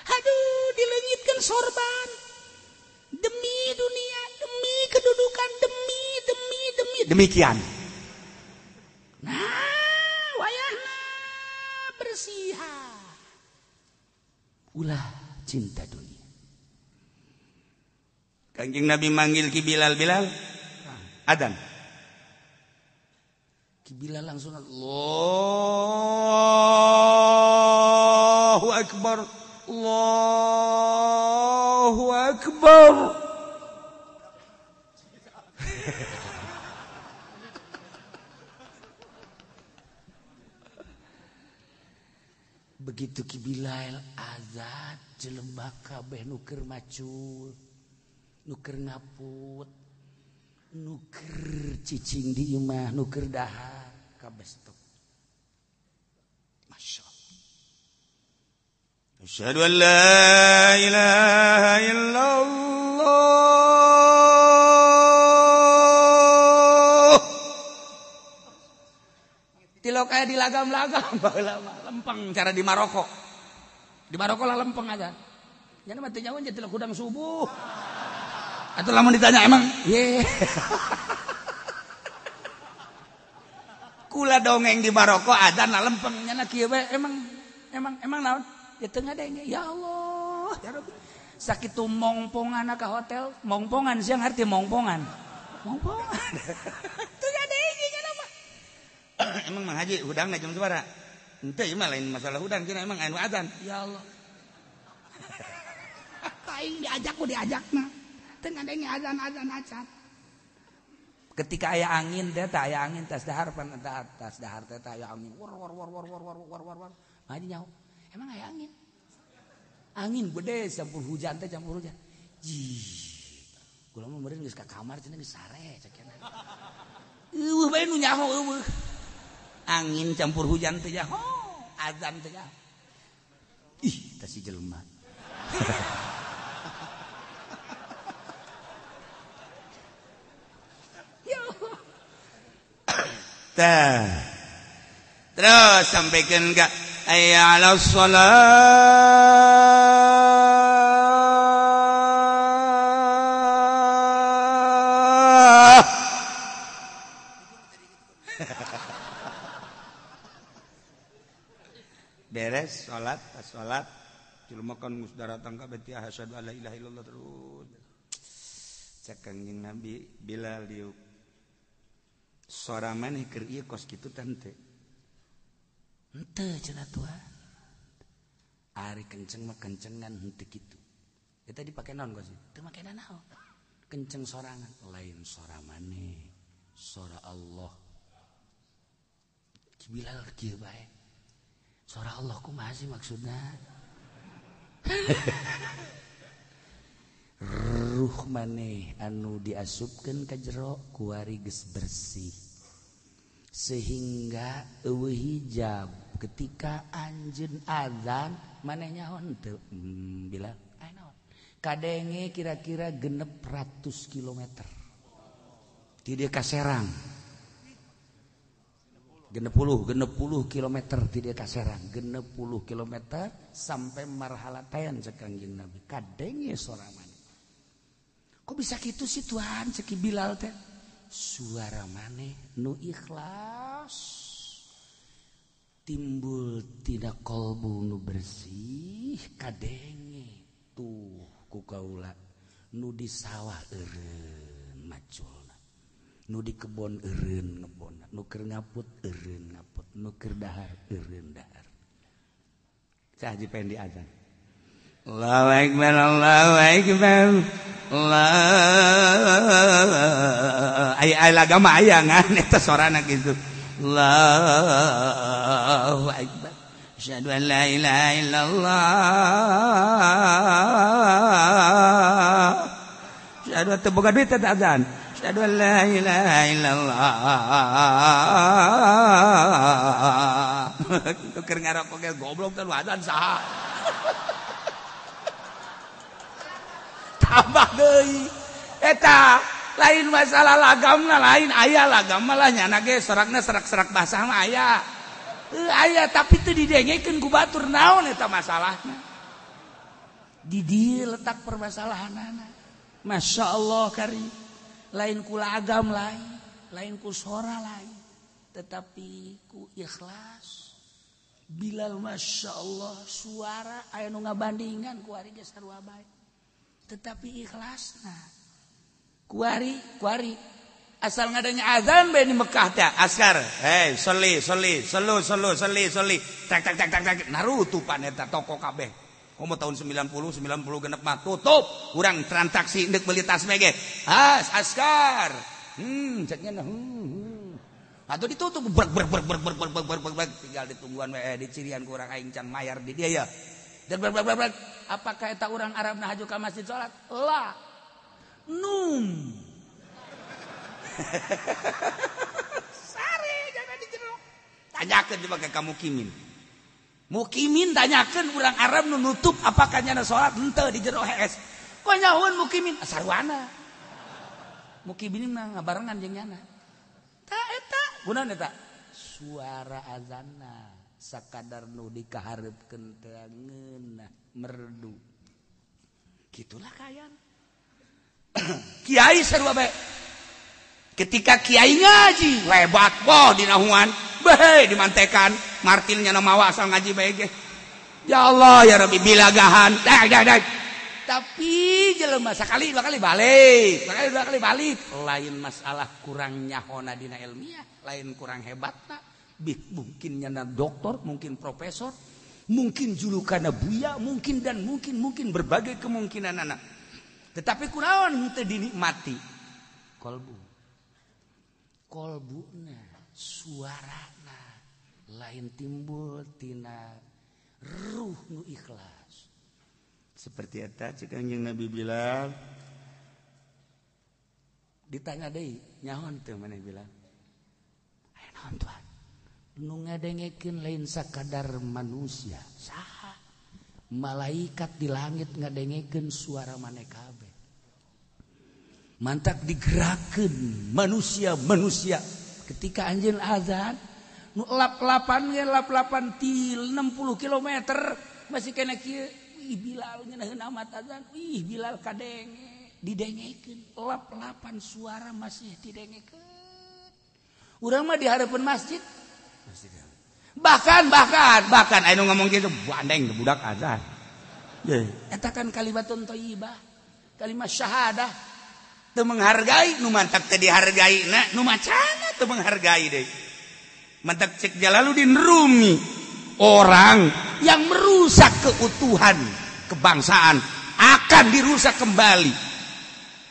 Speaker 2: aduh dileungitkeun sorban demi dunia demi kedudukan demi demikian nah ulah cinta dunia. Kanjeng Nabi manggil Ki Bilal, Bilal, adzan. Ki Bilal langsung Allahu Akbar, Allahu Akbar. Begitu Ki Bilal azan jelema kabeh nu keur macul nu keur ngaput nu keur cicing di imah nu keur dahar kabeh stop. Masyaallah. Asyhadu an la ilaha illallah. Tilo kayak di lagam-lagam baheula mah lempeng cara di Maroko. Di Maroko lah lempeng aja. Nya mah teu nyawa nya tilo kudang subuh. Atuh lamun ditanya emang ye. Kula dongeng di Maroko adzan lah lempeng nya kieu bae emang naon? Ya teu ngadenge. Ya Allah, ya Rabbi. Sakitu mongponganna ka hotel, mongpongan siang arti mongpongan. Mongpongan. Teu ngadenge nya mah. Emang Mang Haji hudangna jam sabaraha? Henteu ieu mah lain masalah hudang cenah emang anu adzan. Ya Allah. Aing diajak ku diajakna. Teu ngadenge adzan. Ketika aya angin teh tah aya angin tas dahar pan tas dahar teh aya angin. War. Haji nyaho. Emang aya angin? Angin gede campur hujan teh campur hujan. Kula mah meureun geus ka kamar cenah geus sare cekena. Eueuh bae nu nyaho eueuh. Angin campur hujan teh ya, azan teh ya. Ih, tah si jelema. Ya
Speaker 1: Terus sampaikan enggak hayya 'alas shalah. Beres salat, pas salat jelema kan geus daratang ka beti asyhadu alla ilaha illallah terus. Cek Kangjeng Nabi Bilal diuk. Sora maneh keur ieu kos kitu tante. Henteu cenah Tuhan. Ari kenceng mah kencengan henteu kitu. Eta dipake naon kos? Teu make naon. Kenceng sorangan lain sora maneh. Sora Allah. Bilal kieu bae. Sora Allah kumaha sih maksudna? Ruh maneh anu diasupkeun ka jero kuari geus bersih. Sehingga eueuh hijab ketika anjeun azan maneh nyaon teu? Bilal, aya naon? Kadenge kira-kira 600 kilometer. Ti dieu ka Serang. 60 kilometer ti dieu ka Serang, 60 kilometer sampai marhalatayan cek Kangjeng Nabi. Kadenge sora maneh. Kok bisa kitu sih Tuhan cek Bilal teh? Suara maneh nu ikhlas. Timbul tina kolbu nu bersih kadenge tuh ku kaula nu di sawah eureun macul. Nu di kebon eureun ngebonna, nu keur ngaput eureun ngaput, nu keur dahar eureun dahar. Cah haji pengen diazan. Allahu akbar Allahu akbar. Allah. Aya laga mah aya ngan eta sorana kitu. Allahu akbar. Asyhadu an la ilaha illallah. Asyhadu teu boga duit eta azan. Asyhadu an la ilaha illallah. Keur ngarokok ge goblok teh adzan saha. Tambah deui. Eta lain masalah lagamna lain aya lagam malah nyana ge serakna serak-serak basah mah aya. Aya tapi teu didengekeun ku batur naon eta masalahna. Di dieu letak permasalahanana. Masyaallah karim. Lain ku lagam lain ku sora lain, tetapi ku ikhlas. Bilal Masya Allah suara aya nu ngabandingan ku ari geus sarua bae, tetapi ikhlasna kuari asal ngadenge azan bae di Mekah teh askar hei soli tak narutupan eta toko kabeh. Komo tahun 90 genep mah tutup. Urang transaksi endek beli tas mege. Askar. Ceknya nah. Atuh ditutup ber tinggal ditungguan we dicirian ku urang aing can mayar di dia ya. Dan ber. Apakah eta urang Arabna haju ka masjid salat? La. Num. Sare jangan di jero. Tanyakeun di bage kamu kimin. Mukimin tanyakeun urang Arab nu nutup apakah nyana salat henteu di jero hees. Kok nyahoun mukimin sarwana. Mukimin mah ngabarengan jeung nyana. Ta eta gunaon eta? Suara azanna sakadar nu dikaharepkeun teu ngeunah merdu. Gitulah kayan. Kiai sarua bae. Ketika kiai ngaji lebat boh dina huan bae dimantekan martilnya mawa asal ngaji bae ge. Ya Allah ya Rabbi bilagahan dak. Tapi jelema sakali dua kali balik lain masalah kurang nyahona dina ilmiah, lain kurang hebatna. Mungkin nyana doktor, mungkin profesor, mungkin julukanna buya, mungkin berbagai kemungkinan anak. Tetapi kunaon henteu dinikmati kolbuna suarana lain timbul tina ruh nu ikhlas seperti eta cik Kangjeng Nabi bilang. Ditanya deui nyaon teu maneh bilang aya naon Tuhan nu ngadengekeun lain sakadar manusia saha malaikat di langit ngadengekeun suara maneh kabeh mantak digerakkeun manusia ketika anjeun azan nu lap-lapan til 60 km masih kena kieu Bilal ngeunaheun amat azan Bilal kadenge didengekeun lap-lapan suara masih didengekeun urang mah di hareupeun masjid bahkan anu ngomong gitu bandeng budak azan eta kan kalimatun thayyibah kalimat syahadah teu menghargai nu mantak teu dihargaina nu macana teu menghargai deui mantak cek Jalaluddin Rumi orang yang merusak keutuhan kebangsaan akan dirusak kembali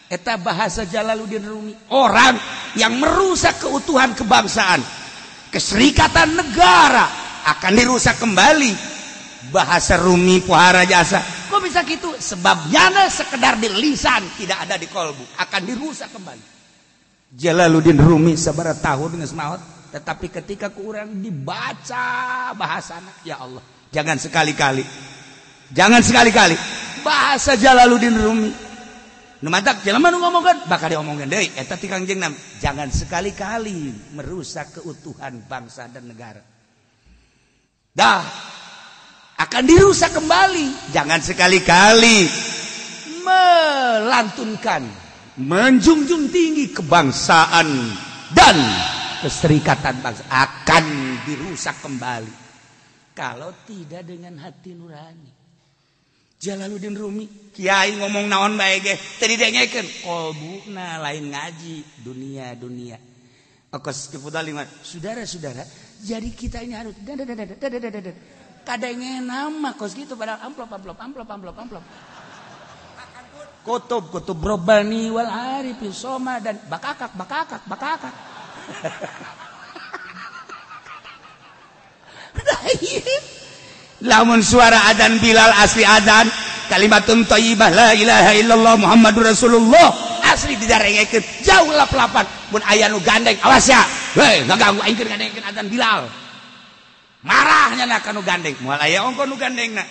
Speaker 1: eta bahasa Jalaluddin Rumi orang yang merusak keutuhan kebangsaan keserikatan negara akan dirusak kembali bahasa Rumi Pohara Jasa kok bisa gitu sebabnya sekedar di lisan tidak ada di kolbu akan dirusak kembali Jalaluddin Rumi sabaraha tahun geus maot tetapi ketika kurang dibaca bahasana ya Allah jangan sekali-kali bahasa Jalaluddin Rumi nu matak jelema nu ngomongkeun bakal diomongkeun deui eta ti Kangjeng Nabi jangan sekali-kali merusak keutuhan bangsa dan negara dah akan dirusak kembali jangan sekali-kali melantunkan menjunjung tinggi kebangsaan dan keserikatan bangsa akan dirusak kembali kalau tidak dengan hati nurani Jalaluddin Rumi kiai ngomong naon bae ge teu didengekeun kolbuna lain ngaji dunia okos kipudal lima saudara-saudara jadi kita ini harus kadenge nama kos gitu padahal amplop kutub Rabbani wal Arifin Soma dan bakakak lamun suara adzan Bilal asli adzan kalimatun thayyibah la ilaha illallah Muhammadur Rasulullah asli didarengekeun jauh lap-lapan mun aya nu gandeng awas ya hei ngaganggu aing keur gandengkeun adzan Bilal marahnya na kanu gandeng moal aya ongko nu gandengna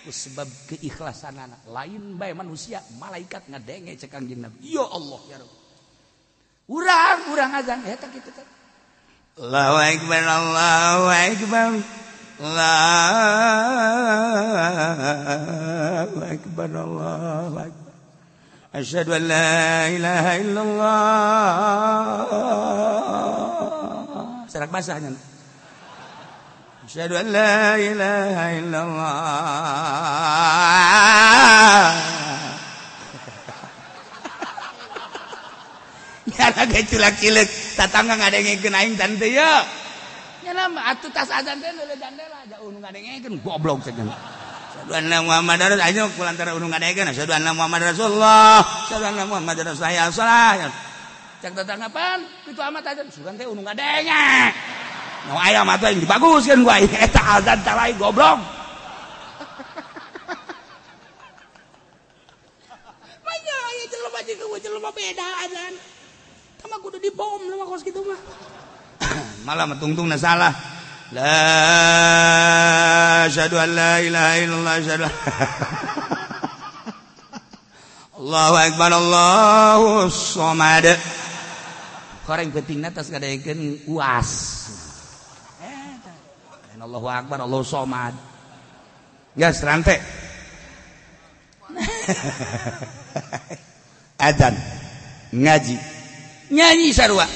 Speaker 1: ku sebab keikhlasanana lain bae manusia malaikat ngadenge cek Kangjeng Nabi ya Allah ya Rabb urang azan eta kitu teh Allahu akbar Allahu akbar Allahu akbar Allahu akbar asyhadu an la ilaha illallah sarak basahnya asyhadu an la ilaha illallah ya lagi culak-cilik tatangga ngadengekeun aing tante ya nya mah atuh tas azan teh leuleud jandela aja unu ngadengekeun goblok cenah asyhadu anna muhammadar rasul kulantara unu ngadengekeun asyhadu anna muhammadar rasulullah asyhadu anna muhammadar rasulullah salah cek tatanggapan kitu amat azan sugan teh unu ngadenge nu aya mah teh dibaguskeun gua eta azan teh lain goblok manya aya jelema jeung jelema beda azan tama kudu dibom mah kos kitu mah malah metungtungna salah la asyhadu an la ilaha illallah asyhadu Allahu akbar Allahu samad koreng pentingna tos ngadengekeun uas Allahu akbar Allahu samad geus rante adzan ngaji nyanyi sarua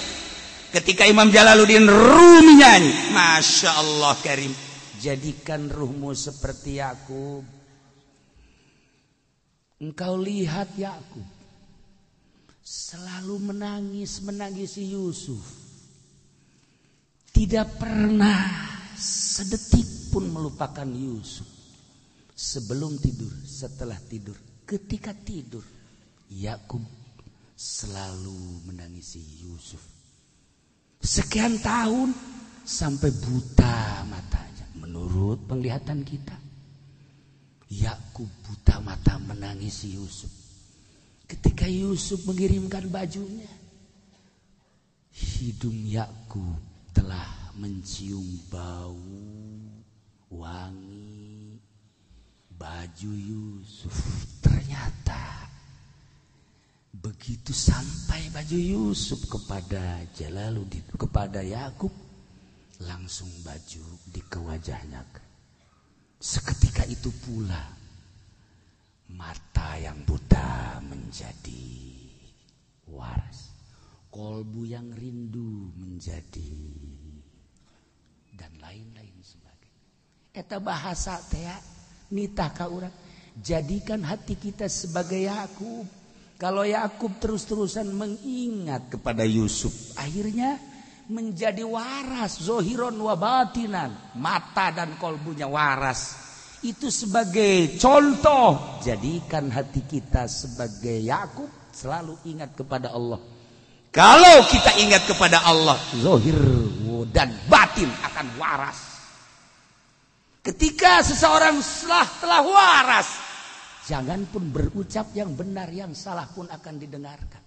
Speaker 1: ketika Imam Jalaluddin Rumi nyanyi Masya Allah Karim jadikan ruhmu seperti Yakub engkau lihat Yakub selalu menangisi Yusuf tidak pernah sedetik pun melupakan Yusuf sebelum tidur setelah tidur ketika tidur Yakub selalu menangisi Yusuf sekian tahun sampai buta matanya menurut penglihatan kita Yakub buta mata menangisi Yusuf ketika Yusuf mengirimkan bajunya hidung Yakub telah mencium bau wangi baju Yusuf ternyata
Speaker 2: Begitu sampai baju Yusuf kepada Jalaluddin, kepada Yakub, langsung baju dikewajahnya. Seketika itu pula mata yang buta menjadi waras, kolbu yang rindu menjadi, dan lain-lain sebagainya. Eta bahasa teh nitah ka urang, jadikan hati kita sebagai Yakub. Kalau Yakub terus-terusan mengingat kepada Yusuf, akhirnya menjadi waras, zohiron wa batinan, mata dan kolbunya waras. Itu sebagai contoh, jadikan hati kita sebagai Yakub, selalu ingat kepada Allah. Kalau kita ingat kepada Allah, zohir dan batin akan waras. Ketika seseorang telah waras, jangan pun berucap yang benar, yang salah pun akan didengarkan.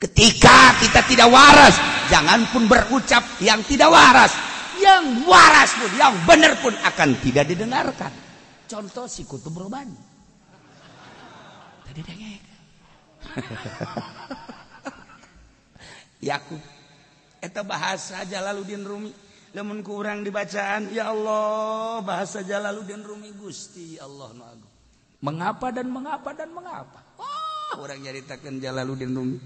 Speaker 2: Ketika kita tidak waras, jangan pun berucap yang tidak waras. Yang waras pun, yang benar pun akan tidak didengarkan. Contoh si Kutub Robani. Tadi dengek. Yakub. Eta bahasa Jalaluddin Rumi. Lamun ku urang dibacaan, ya Allah, bahasa Jalaluddin Rumi Gusti Allah nu agung. Mengapa dan mengapa dan mengapa? Oh, orang nyaritakeun Jalaluddin Rumi.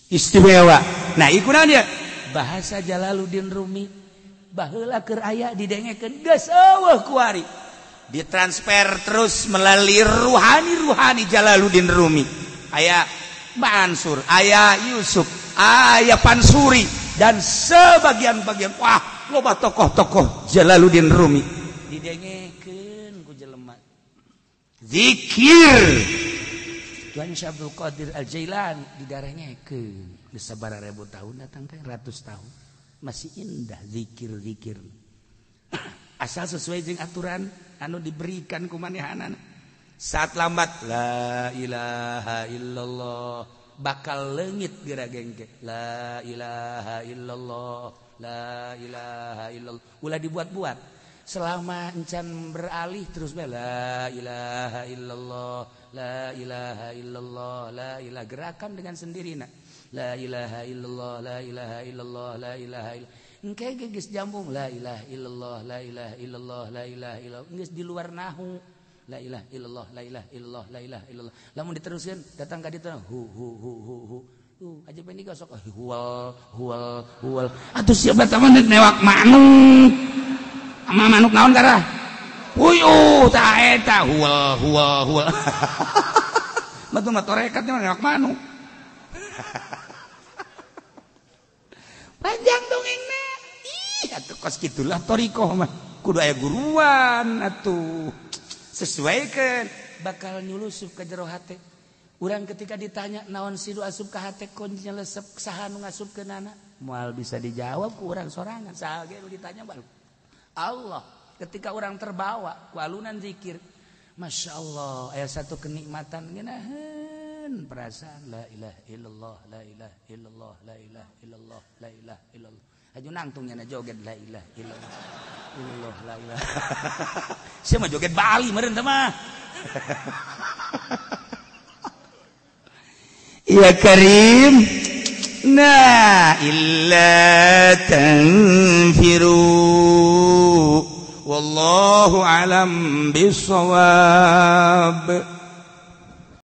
Speaker 2: Istimewa. Nah, ikunan dia bahasa Jalaluddin Rumi baheula keur aya didengekeun geus eueuh ku ari. Ditransfer terus melalui ruhani Jalaluddin Rumi. Aya Mansur, aya Yusuf, aya Pansuri dan sebagian-bagian wah loba tokoh-tokoh Jalaluddin Rumi didengekeun ku jelema. Zikir Tuan Syekh Abdul Qadir Al-Jailani didarengekeun geus sabaraha ribu tahun datang teh ratus tahun masih indah zikir-zikir. Asal sesuai jeung aturan anu diberikan ku manehanana. Saat lambat la ilaha illallah bakal leungit geragengke la ilaha illallah la ilaha illallah ulah dibuat-buat selama encan beralih terus la ilaha illallah la ilaha illallah la ilaha gerakan dengan sendirinya la ilaha illallah la ilaha illallah la ilaha illallah engke geus jambung la ilaha illallah la ilaha illallah la ilaha illallah geus di luar nahu la ilaha illallah la ilaha illallah la ilaha illallah lamun diteruskeun datang ka ditu hu aja pengen digosok huwal atuh siapa teh newak manuk ama manuk naon karah puyuh tah eta huwal matu matorekat mah newak manuk panjang dongengna ih atuh kos kitulah torikoh mah kudu aya guruan atuh sesuaikan bakal nyulusup ke jero hate. Urang ketika ditanya naon sidu asup ka hate kuncinya lesep saha nu ngasupkeunana moal bisa dijawab ku urang sorangan saha ge nu ditanya bal Allah. Ketika orang terbawa ku alunan zikir Masya Allah aya satu kenikmatan ngeunaheun perasaan la ilaha illallah la ilaha illallah la ilaha illallah la ilaha illallah aju nangtung nya joget la ilaha illallah illallah la ilaha sia mah joget Bali meureun teh mah ya Karim na illa tanfiru wallahu alam bisawab.